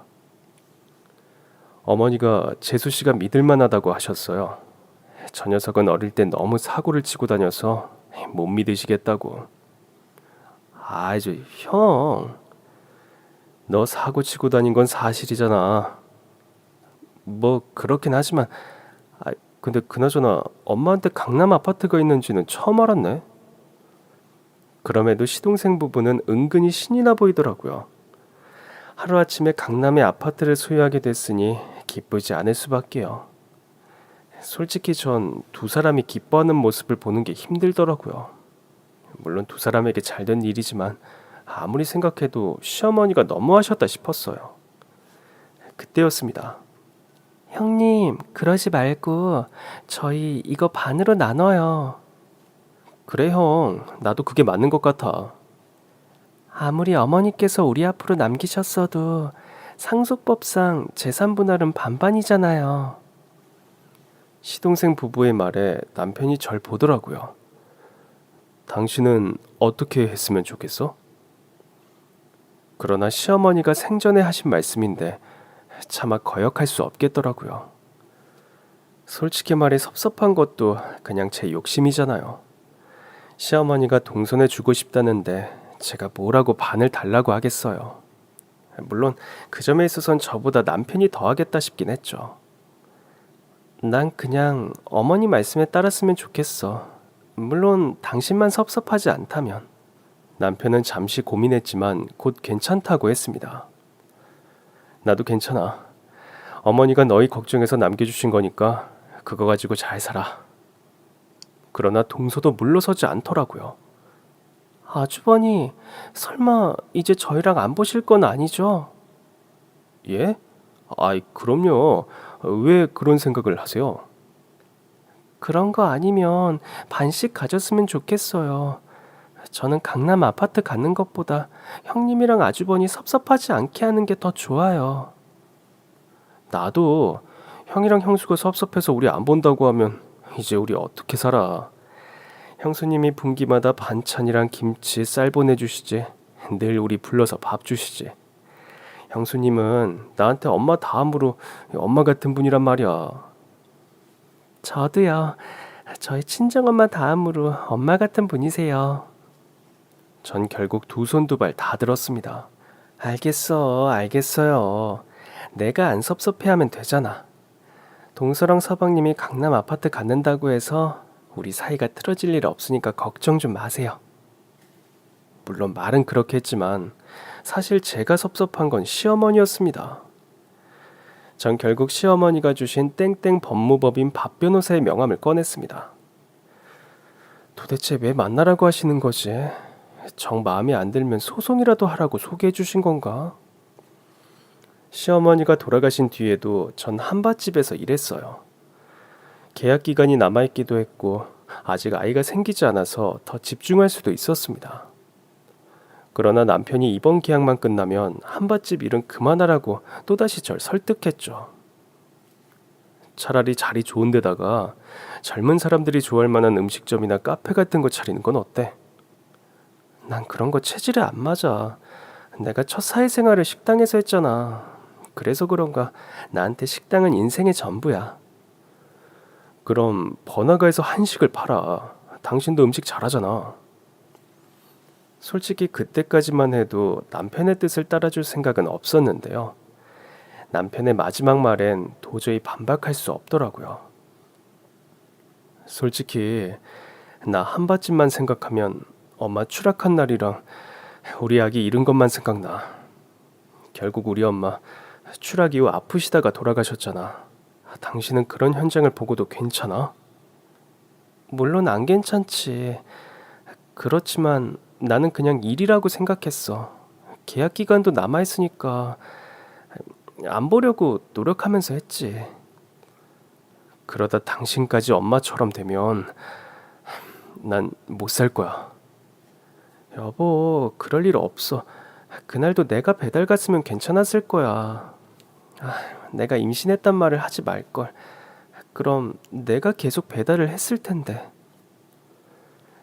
어머니가 재수 씨가 믿을만하다고 하셨어요. 저 녀석은 어릴 때 너무 사고를 치고 다녀서 못 믿으시겠다고. 형, 너 사고 치고 다닌 건 사실이잖아. 뭐 그렇긴 하지만, 근데 그나저나 엄마한테 강남 아파트가 있는지는 처음 알았네. 그럼에도 시동생 부부는 은근히 신이 나 보이더라고요. 하루아침에 강남에 아파트를 소유하게 됐으니 기쁘지 않을 수밖에요. 솔직히 전 두 사람이 기뻐하는 모습을 보는 게 힘들더라고요. 물론 두 사람에게 잘된 일이지만 아무리 생각해도 시어머니가 너무하셨다 싶었어요. 그때였습니다. 형님, 그러지 말고 저희 이거 반으로 나눠요. 그래 형, 나도 그게 맞는 것 같아. 아무리 어머니께서 우리 앞으로 남기셨어도 상속법상 재산 분할은 반반이잖아요. 시동생 부부의 말에 남편이 절 보더라고요. 당신은 어떻게 했으면 좋겠어? 그러나 시어머니가 생전에 하신 말씀인데 차마 거역할 수 없겠더라고요. 솔직히 말해 섭섭한 것도 그냥 제 욕심이잖아요. 시어머니가 동선해 주고 싶다는데 제가 뭐라고 반을 달라고 하겠어요. 물론 그 점에 있어선 저보다 남편이 더 하겠다 싶긴 했죠. 난 그냥 어머니 말씀에 따랐으면 좋겠어. 물론 당신만 섭섭하지 않다면. 남편은 잠시 고민했지만 곧 괜찮다고 했습니다. 나도 괜찮아. 어머니가 너희 걱정해서 남겨주신 거니까 그거 가지고 잘 살아. 그러나 동서도 물러서지 않더라고요. 아주버니, 설마 이제 저희랑 안 보실 건 아니죠? 예? 그럼요. 왜 그런 생각을 하세요? 그런 거 아니면 반씩 가졌으면 좋겠어요. 저는 강남 아파트 갖는 것보다 형님이랑 아주버니 섭섭하지 않게 하는 게 더 좋아요. 나도 형이랑 형수가 섭섭해서 우리 안 본다고 하면 이제 우리 어떻게 살아. 형수님이 분기마다 반찬이랑 김치, 쌀 보내주시지. 늘 우리 불러서 밥 주시지. 형수님은 나한테 엄마 다음으로 엄마 같은 분이란 말이야. 저도요. 저희 친정엄마 다음으로 엄마 같은 분이세요. 전 결국 두 손 두 발 다 들었습니다. 알겠어요. 내가 안 섭섭해하면 되잖아. 동서랑 서방님이 강남 아파트 갖는다고 해서 우리 사이가 틀어질 일 없으니까 걱정 좀 마세요. 물론 말은 그렇게 했지만 사실 제가 섭섭한 건 시어머니였습니다. 전 결국 시어머니가 주신 땡땡 법무법인 박 변호사의 명함을 꺼냈습니다. 도대체 왜 만나라고 하시는 거지? 정 마음에 안 들면 소송이라도 하라고 소개해 주신 건가? 시어머니가 돌아가신 뒤에도 전 한밭집에서 일했어요. 계약 기간이 남아있기도 했고 아직 아이가 생기지 않아서 더 집중할 수도 있었습니다. 그러나 남편이 이번 계약만 끝나면 한밭집 일은 그만하라고 또다시 절 설득했죠. 차라리 자리 좋은 데다가 젊은 사람들이 좋아할 만한 음식점이나 카페 같은 거 차리는 건 어때? 난 그런 거 체질에 안 맞아. 내가 첫 사회생활을 식당에서 했잖아. 그래서 그런가 나한테 식당은 인생의 전부야. 그럼 번화가에서 한식을 팔아. 당신도 음식 잘하잖아. 솔직히 그때까지만 해도 남편의 뜻을 따라줄 생각은 없었는데요. 남편의 마지막 말엔 도저히 반박할 수 없더라고요. 솔직히 나 한밭집만 생각하면 엄마 추락한 날이랑 우리 아기 잃은 것만 생각나. 결국 우리 엄마 추락 이후 아프시다가 돌아가셨잖아. 당신은 그런 현장을 보고도 괜찮아? 물론 안 괜찮지. 그렇지만 나는 그냥 일이라고 생각했어. 계약 기간도 남아있으니까 안 보려고 노력하면서 했지. 그러다 당신까지 엄마처럼 되면 난 못 살 거야. 여보, 그럴 일 없어. 그날도 내가 배달 갔으면 괜찮았을 거야. 내가 임신했단 말을 하지 말걸. 그럼 내가 계속 배달을 했을 텐데.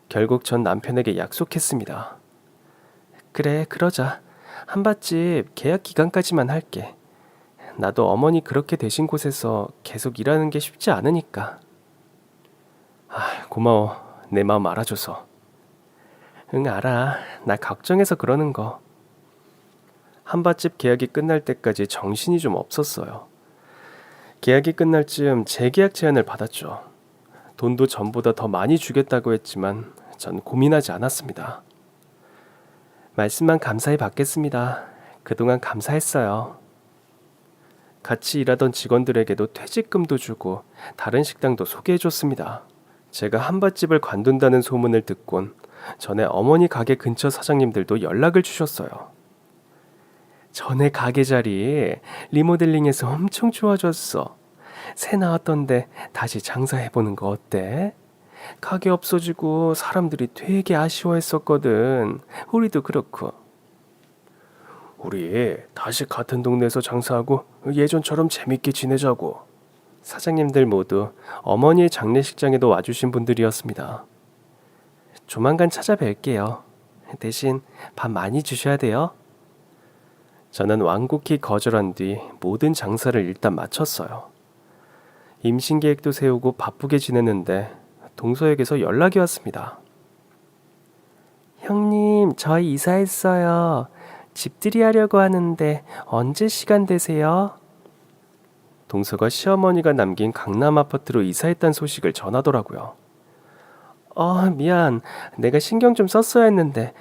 결국 전 남편에게 약속했습니다. 그래, 그러자. 한밭집 계약 기간까지만 할게. 나도 어머니 그렇게 되신 곳에서 계속 일하는 게 쉽지 않으니까. 고마워. 내 마음 알아줘서. 응, 알아. 나 걱정해서 그러는 거. 한밭집 계약이 끝날 때까지 정신이 좀 없었어요. 계약이 끝날 즈음 재계약 제안을 받았죠. 돈도 전보다 더 많이 주겠다고 했지만 전 고민하지 않았습니다. 말씀만 감사히 받겠습니다. 그동안 감사했어요. 같이 일하던 직원들에게도 퇴직금도 주고 다른 식당도 소개해줬습니다. 제가 한밭집을 관둔다는 소문을 듣곤 전에 어머니 가게 근처 사장님들도 연락을 주셨어요. 전에 가게 자리 리모델링해서 엄청 좋아졌어. 새 나왔던데 다시 장사해보는 거 어때? 가게 없어지고 사람들이 되게 아쉬워했었거든. 우리도 그렇고. 우리 다시 같은 동네에서 장사하고 예전처럼 재밌게 지내자고. 사장님들 모두 어머니의 장례식장에도 와주신 분들이었습니다. 조만간 찾아뵐게요. 대신 밥 많이 주셔야 돼요. 저는 완곡히 거절한 뒤 모든 장사를 일단 마쳤어요. 임신 계획도 세우고 바쁘게 지냈는데 동서에게서 연락이 왔습니다. 형님, 저희 이사했어요. 집들이 하려고 하는데 언제 시간 되세요? 동서가 시어머니가 남긴 강남 아파트로 이사했다는 소식을 전하더라고요. 미안. 내가 신경 좀 썼어야 했는데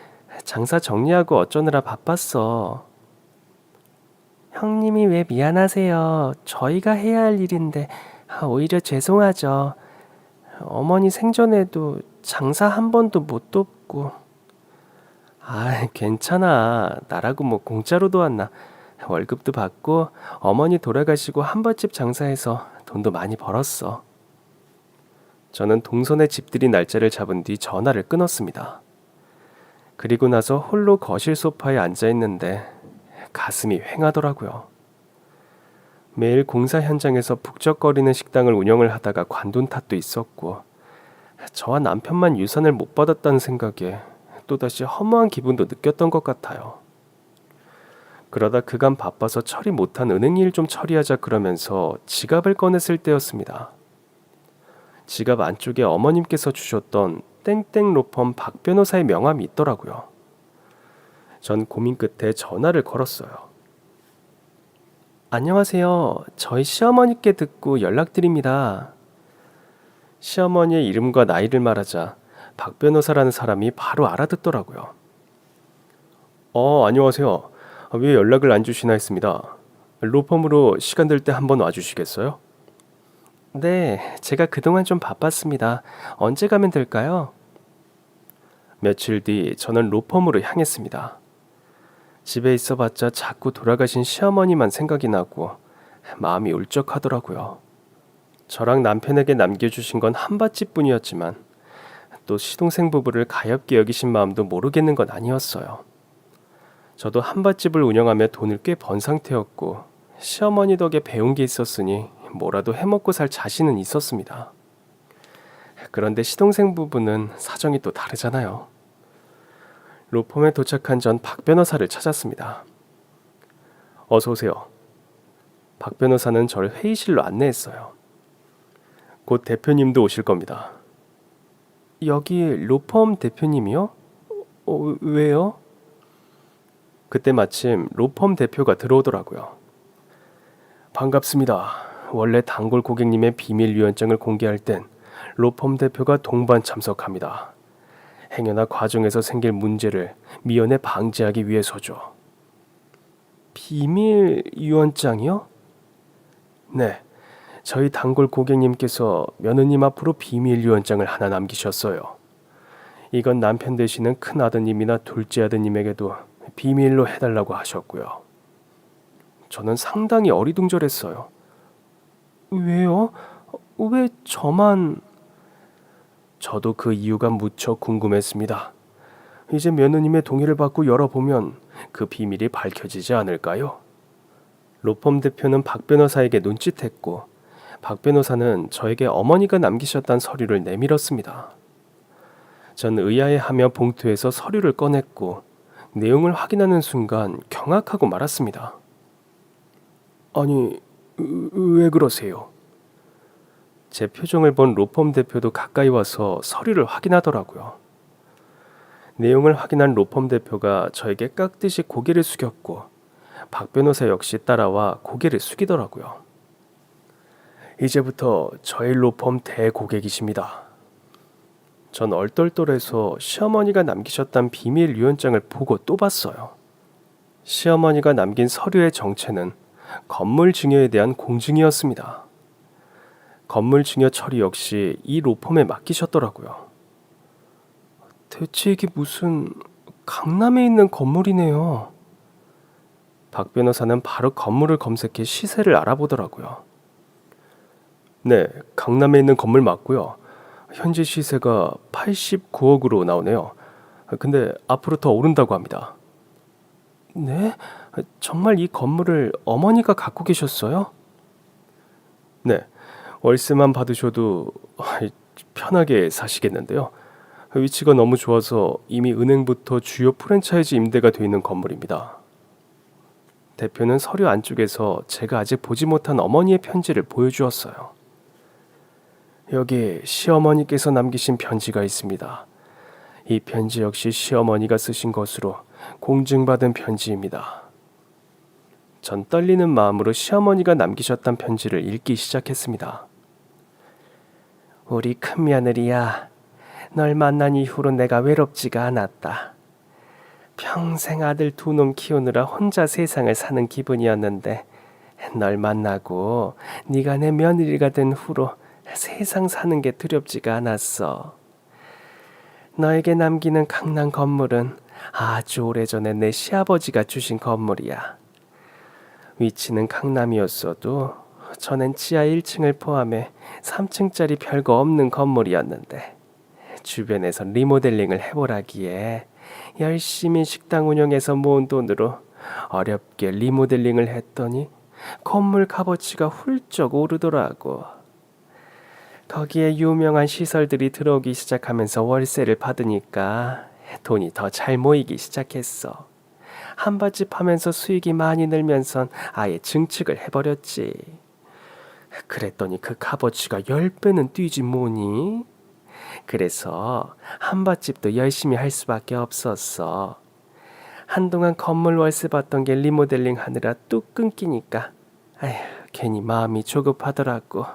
장사 정리하고 어쩌느라 바빴어. 형님이 왜 미안하세요? 저희가 해야 할 일인데 오히려 죄송하죠. 어머니 생전에도 장사 한 번도 못 돕고. 괜찮아. 나라고 뭐 공짜로 도왔나. 월급도 받고 어머니 돌아가시고 한밭집 장사해서 돈도 많이 벌었어. 저는 동선의 집들이 날짜를 잡은 뒤 전화를 끊었습니다. 그리고 나서 홀로 거실 소파에 앉아 있는데 가슴이 횡하더라고요. 매일 공사 현장에서 북적거리는 식당을 운영을 하다가 관둔 탓도 있었고 저와 남편만 유산을 못 받았다는 생각에 또다시 허무한 기분도 느꼈던 것 같아요. 그러다 그간 바빠서 처리 못한 은행 일 좀 처리하자 그러면서 지갑을 꺼냈을 때였습니다. 지갑 안쪽에 어머님께서 주셨던 땡땡 로펌 박 변호사의 명함이 있더라고요. 전 고민 끝에 전화를 걸었어요. 안녕하세요. 저희 시어머니께 듣고 연락드립니다. 시어머니의 이름과 나이를 말하자 박 변호사라는 사람이 바로 알아듣더라고요. 안녕하세요. 왜 연락을 안 주시나 했습니다. 로펌으로 시간 될 때 한번 와주시겠어요? 네, 제가 그동안 좀 바빴습니다. 언제 가면 될까요? 며칠 뒤 저는 로펌으로 향했습니다. 집에 있어봤자 자꾸 돌아가신 시어머니만 생각이 나고 마음이 울적하더라고요. 저랑 남편에게 남겨주신 건 한밭집뿐이었지만 또 시동생 부부를 가엾게 여기신 마음도 모르겠는 건 아니었어요. 저도 한밭집을 운영하며 돈을 꽤 번 상태였고 시어머니 덕에 배운 게 있었으니 뭐라도 해먹고 살 자신은 있었습니다. 그런데 시동생 부부는 사정이 또 다르잖아요. 로펌에 도착한 전 박 변호사를 찾았습니다. 어서 오세요. 박 변호사는 저를 회의실로 안내했어요. 곧 대표님도 오실 겁니다. 여기 로펌 대표님이요? 왜요? 그때 마침 로펌 대표가 들어오더라고요. 반갑습니다. 원래 단골 고객님의 비밀 유언장을 공개할 땐 로펌 대표가 동반 참석합니다. 행여나 과정에서 생길 문제를 미연에 방지하기 위해서죠. 비밀 유언장이요? 네, 저희 단골 고객님께서 며느님 앞으로 비밀 유언장을 하나 남기셨어요. 이건 남편 되시는 큰 아드님이나 둘째 아드님에게도 비밀로 해달라고 하셨고요. 저는 상당히 어리둥절했어요. 왜요? 왜 저만... 저도 그 이유가 무척 궁금했습니다. 이제 며느님의 동의를 받고 열어보면 그 비밀이 밝혀지지 않을까요? 로펌 대표는 박 변호사에게 눈짓했고 박 변호사는 저에게 어머니가 남기셨다는 서류를 내밀었습니다. 전 의아해하며 봉투에서 서류를 꺼냈고 내용을 확인하는 순간 경악하고 말았습니다. 아니, 왜 그러세요? 제 표정을 본 로펌 대표도 가까이 와서 서류를 확인하더라고요. 내용을 확인한 로펌 대표가 저에게 깍듯이 고개를 숙였고 박 변호사 역시 따라와 고개를 숙이더라고요. 이제부터 저희 로펌 대고객이십니다. 전 얼떨떨해서 시어머니가 남기셨단 비밀 유언장을 보고 또 봤어요. 시어머니가 남긴 서류의 정체는 건물 증여에 대한 공증이었습니다. 건물 증여 처리 역시 이 로펌에 맡기셨더라고요. 대체 이게 무슨 강남에 있는 건물이네요. 박 변호사는 바로 건물을 검색해 시세를 알아보더라고요. 네, 강남에 있는 건물 맞고요. 현재 시세가 89억으로 나오네요. 근데 앞으로 더 오른다고 합니다. 네? 정말 이 건물을 어머니가 갖고 계셨어요? 네, 월세만 받으셔도 편하게 사시겠는데요. 위치가 너무 좋아서 이미 은행부터 주요 프랜차이즈 임대가 돼 있는 건물입니다. 대표는 서류 안쪽에서 제가 아직 보지 못한 어머니의 편지를 보여주었어요. 여기 시어머니께서 남기신 편지가 있습니다. 이 편지 역시 시어머니가 쓰신 것으로 공증받은 편지입니다. 전 떨리는 마음으로 시어머니가 남기셨던 편지를 읽기 시작했습니다. 우리 큰며느리야, 널 만난 이후로 내가 외롭지가 않았다. 평생 아들 두 놈 키우느라 혼자 세상을 사는 기분이었는데 널 만나고 네가 내 며느리가 된 후로 세상 사는 게 두렵지가 않았어. 너에게 남기는 강남 건물은 아주 오래전에 내 시아버지가 주신 건물이야. 위치는 강남이었어도 전엔 지하 1층을 포함해 3층짜리 별거 없는 건물이었는데 주변에서 리모델링을 해보라기에 열심히 식당 운영해서 모은 돈으로 어렵게 리모델링을 했더니 건물 값어치가 훌쩍 오르더라고. 거기에 유명한 시설들이 들어오기 시작하면서 월세를 받으니까 돈이 더 잘 모이기 시작했어. 한밭집 하면서 수익이 많이 늘면선 아예 증축을 해버렸지. 그랬더니 그 값어치가 10배는 뛰지 뭐니? 그래서 한밭집도 열심히 할 수밖에 없었어. 한동안 건물 월세 받던 게 리모델링 하느라 뚝 끊기니까 괜히 마음이 조급하더라고.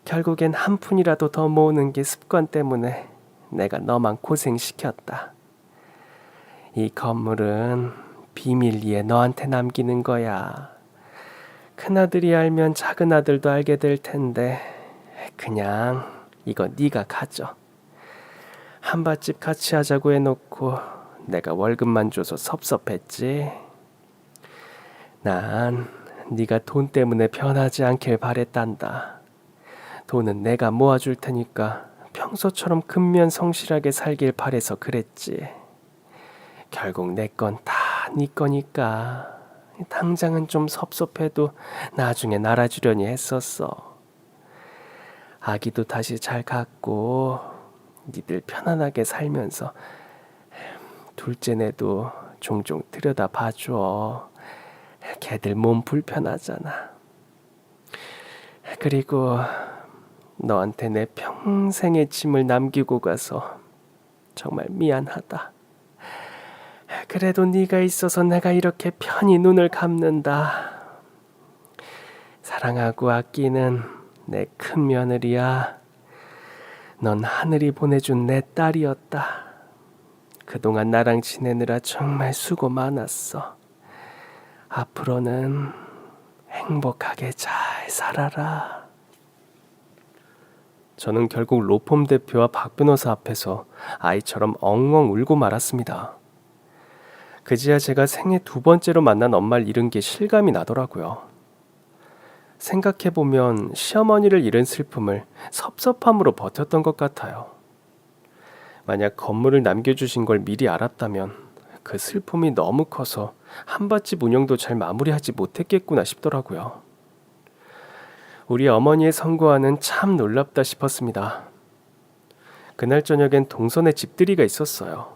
결국엔 한 푼이라도 더 모으는 게 습관 때문에 내가 너만 고생시켰다. 이 건물은 비밀리에 너한테 남기는 거야. 큰아들이 알면 작은아들도 알게 될 텐데 그냥 이거 네가 가져. 한밭집 같이 하자고 해놓고 내가 월급만 줘서 섭섭했지. 난 네가 돈 때문에 변하지 않길 바랬단다. 돈은 내가 모아줄 테니까 평소처럼 근면 성실하게 살길 바래서 그랬지. 결국 내 건 다 네 거니까 당장은 좀 섭섭해도 나중에 날아주려니 했었어. 아기도 다시 잘 갖고 니들 편안하게 살면서 둘째네도 종종 들여다 봐줘. 걔들 몸 불편하잖아. 그리고 너한테 내 평생의 짐을 남기고 가서 정말 미안하다. 그래도 네가 있어서 내가 이렇게 편히 눈을 감는다. 사랑하고 아끼는 내 큰 며느리야. 넌 하늘이 보내준 내 딸이었다. 그동안 나랑 지내느라 정말 수고 많았어. 앞으로는 행복하게 잘 살아라. 저는 결국 로펌 대표와 박 변호사 앞에서 아이처럼 엉엉 울고 말았습니다. 그제야 제가 생애 2번째로 만난 엄마를 잃은 게 실감이 나더라고요. 생각해보면 시어머니를 잃은 슬픔을 섭섭함으로 버텼던 것 같아요. 만약 건물을 남겨주신 걸 미리 알았다면 그 슬픔이 너무 커서 한밭집 운영도 잘 마무리하지 못했겠구나 싶더라고요. 우리 어머니의 선고안은 참 놀랍다 싶었습니다. 그날 저녁엔 동선에 집들이가 있었어요.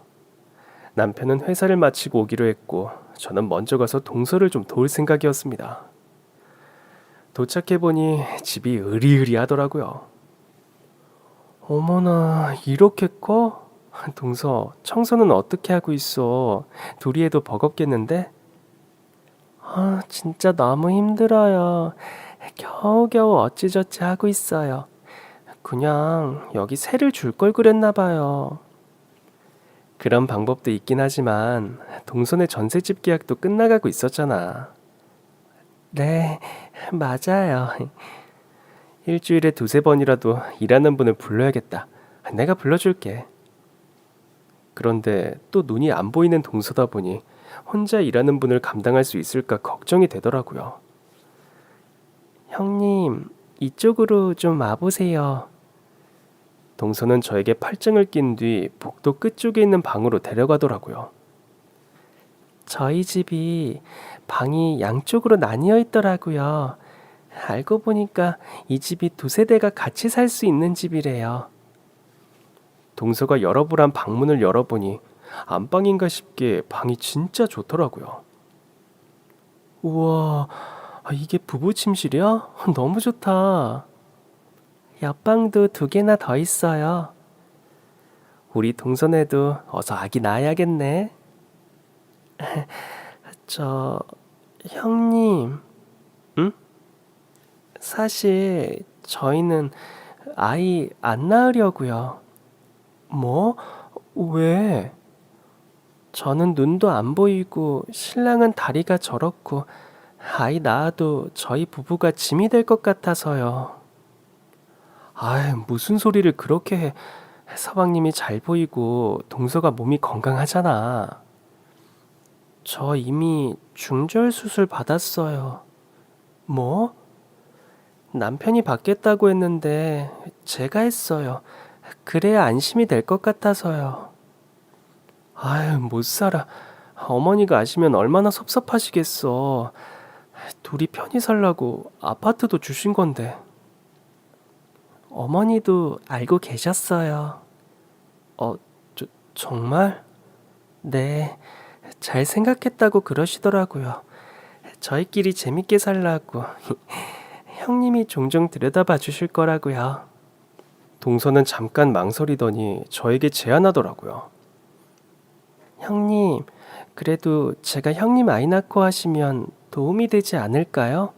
남편은 회사를 마치고 오기로 했고 저는 먼저 가서 동서를 좀 도울 생각이었습니다. 도착해보니 집이 으리으리하더라고요. 어머나, 이렇게 커? 동서, 청소는 어떻게 하고 있어? 둘이 해도 버겁겠는데? 진짜 너무 힘들어요. 겨우겨우 어찌저찌 하고 있어요. 그냥 여기 새를 줄 걸 그랬나 봐요. 그런 방법도 있긴 하지만 동선의 전셋집 계약도 끝나가고 있었잖아. 네, 맞아요. 일주일에 2-3번이라도 일하는 분을 불러야겠다. 내가 불러줄게. 그런데 또 눈이 안 보이는 동서다 보니 혼자 일하는 분을 감당할 수 있을까 걱정이 되더라고요. 형님, 이쪽으로 좀 와보세요. 동서는 저에게 팔짱을 낀 뒤 복도 끝쪽에 있는 방으로 데려가더라고요. 저희 집이 방이 양쪽으로 나뉘어 있더라고요. 알고 보니까 이 집이 2세대가 같이 살 수 있는 집이래요. 동서가 열어보란 방문을 열어보니 안방인가 싶게 방이 진짜 좋더라고요. 우와, 이게 부부 침실이야? 너무 좋다. 옆방도 2개나 더 있어요. 우리 동선에도 어서 아기 낳아야겠네. 형님. 응? 사실 저희는 아이 안 낳으려고요. 뭐? 왜? 저는 눈도 안 보이고 신랑은 다리가 저렇고 아이 낳아도 저희 부부가 짐이 될 것 같아서요. 무슨 소리를 그렇게 해. 서방님이 잘 보이고 동서가 몸이 건강하잖아. 저 이미 중절 수술 받았어요. 뭐? 남편이 받겠다고 했는데 제가 했어요. 그래야 안심이 될 것 같아서요. 못 살아. 어머니가 아시면 얼마나 섭섭하시겠어. 둘이 편히 살라고 아파트도 주신 건데. 어머니도 알고 계셨어요. 정말? 네, 잘 생각했다고 그러시더라고요. 저희끼리 재밌게 살라고. 형님이 종종 들여다봐 주실 거라고요. 동서는 잠깐 망설이더니 저에게 제안하더라고요. 형님, 그래도 제가 형님 아이 낳고 하시면 도움이 되지 않을까요?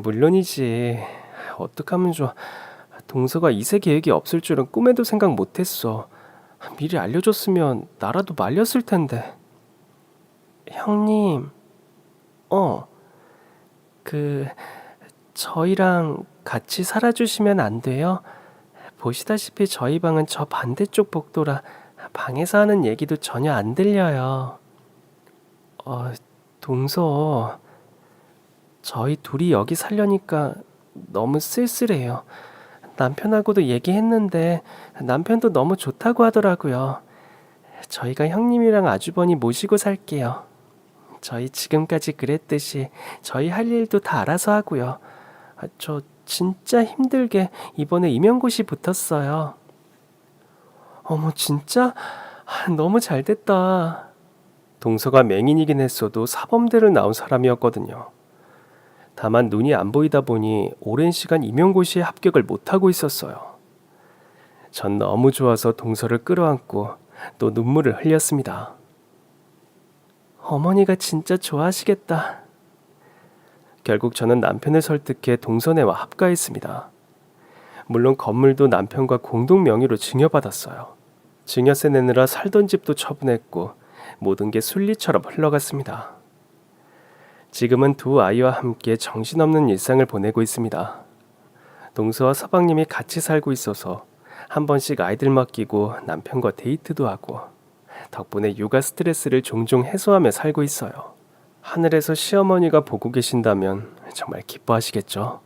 물론이지. 어떡하면 좋아. 동서가 이세 계획이 없을 줄은 꿈에도 생각 못했어. 미리 알려줬으면 나라도 말렸을 텐데. 형님, 저희랑 같이 살아주시면 안 돼요? 보시다시피 저희 방은 저 반대쪽 복도라 방에서 하는 얘기도 전혀 안 들려요. 동서, 저희 둘이 여기 살려니까 너무 쓸쓸해요. 남편하고도 얘기했는데 남편도 너무 좋다고 하더라고요. 저희가 형님이랑 아주버니 모시고 살게요. 저희 지금까지 그랬듯이 저희 할 일도 다 알아서 하고요. 저 진짜 힘들게 이번에 임용고시 붙었어요. 어머, 진짜? 너무 잘 됐다. 동서가 맹인이긴 했어도 사범대로 나온 사람이었거든요. 다만 눈이 안 보이다 보니 오랜 시간 임용고시에 합격을 못하고 있었어요. 전 너무 좋아서 동서를 끌어안고 또 눈물을 흘렸습니다. 어머니가 진짜 좋아하시겠다. 결국 저는 남편을 설득해 동서네와 합가했습니다. 물론 건물도 남편과 공동 명의로 증여받았어요. 증여세 내느라 살던 집도 처분했고 모든 게 순리처럼 흘러갔습니다. 지금은 두 아이와 함께 정신없는 일상을 보내고 있습니다. 동서와 서방님이 같이 살고 있어서 한 번씩 아이들 맡기고 남편과 데이트도 하고 덕분에 육아 스트레스를 종종 해소하며 살고 있어요. 하늘에서 시어머니가 보고 계신다면 정말 기뻐하시겠죠?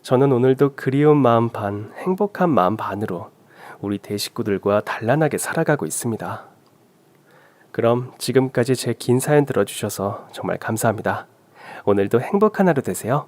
저는 오늘도 그리운 마음 반, 행복한 마음 반으로 우리 대식구들과 단란하게 살아가고 있습니다. 그럼 지금까지 제 긴 사연 들어주셔서 정말 감사합니다. 오늘도 행복한 하루 되세요.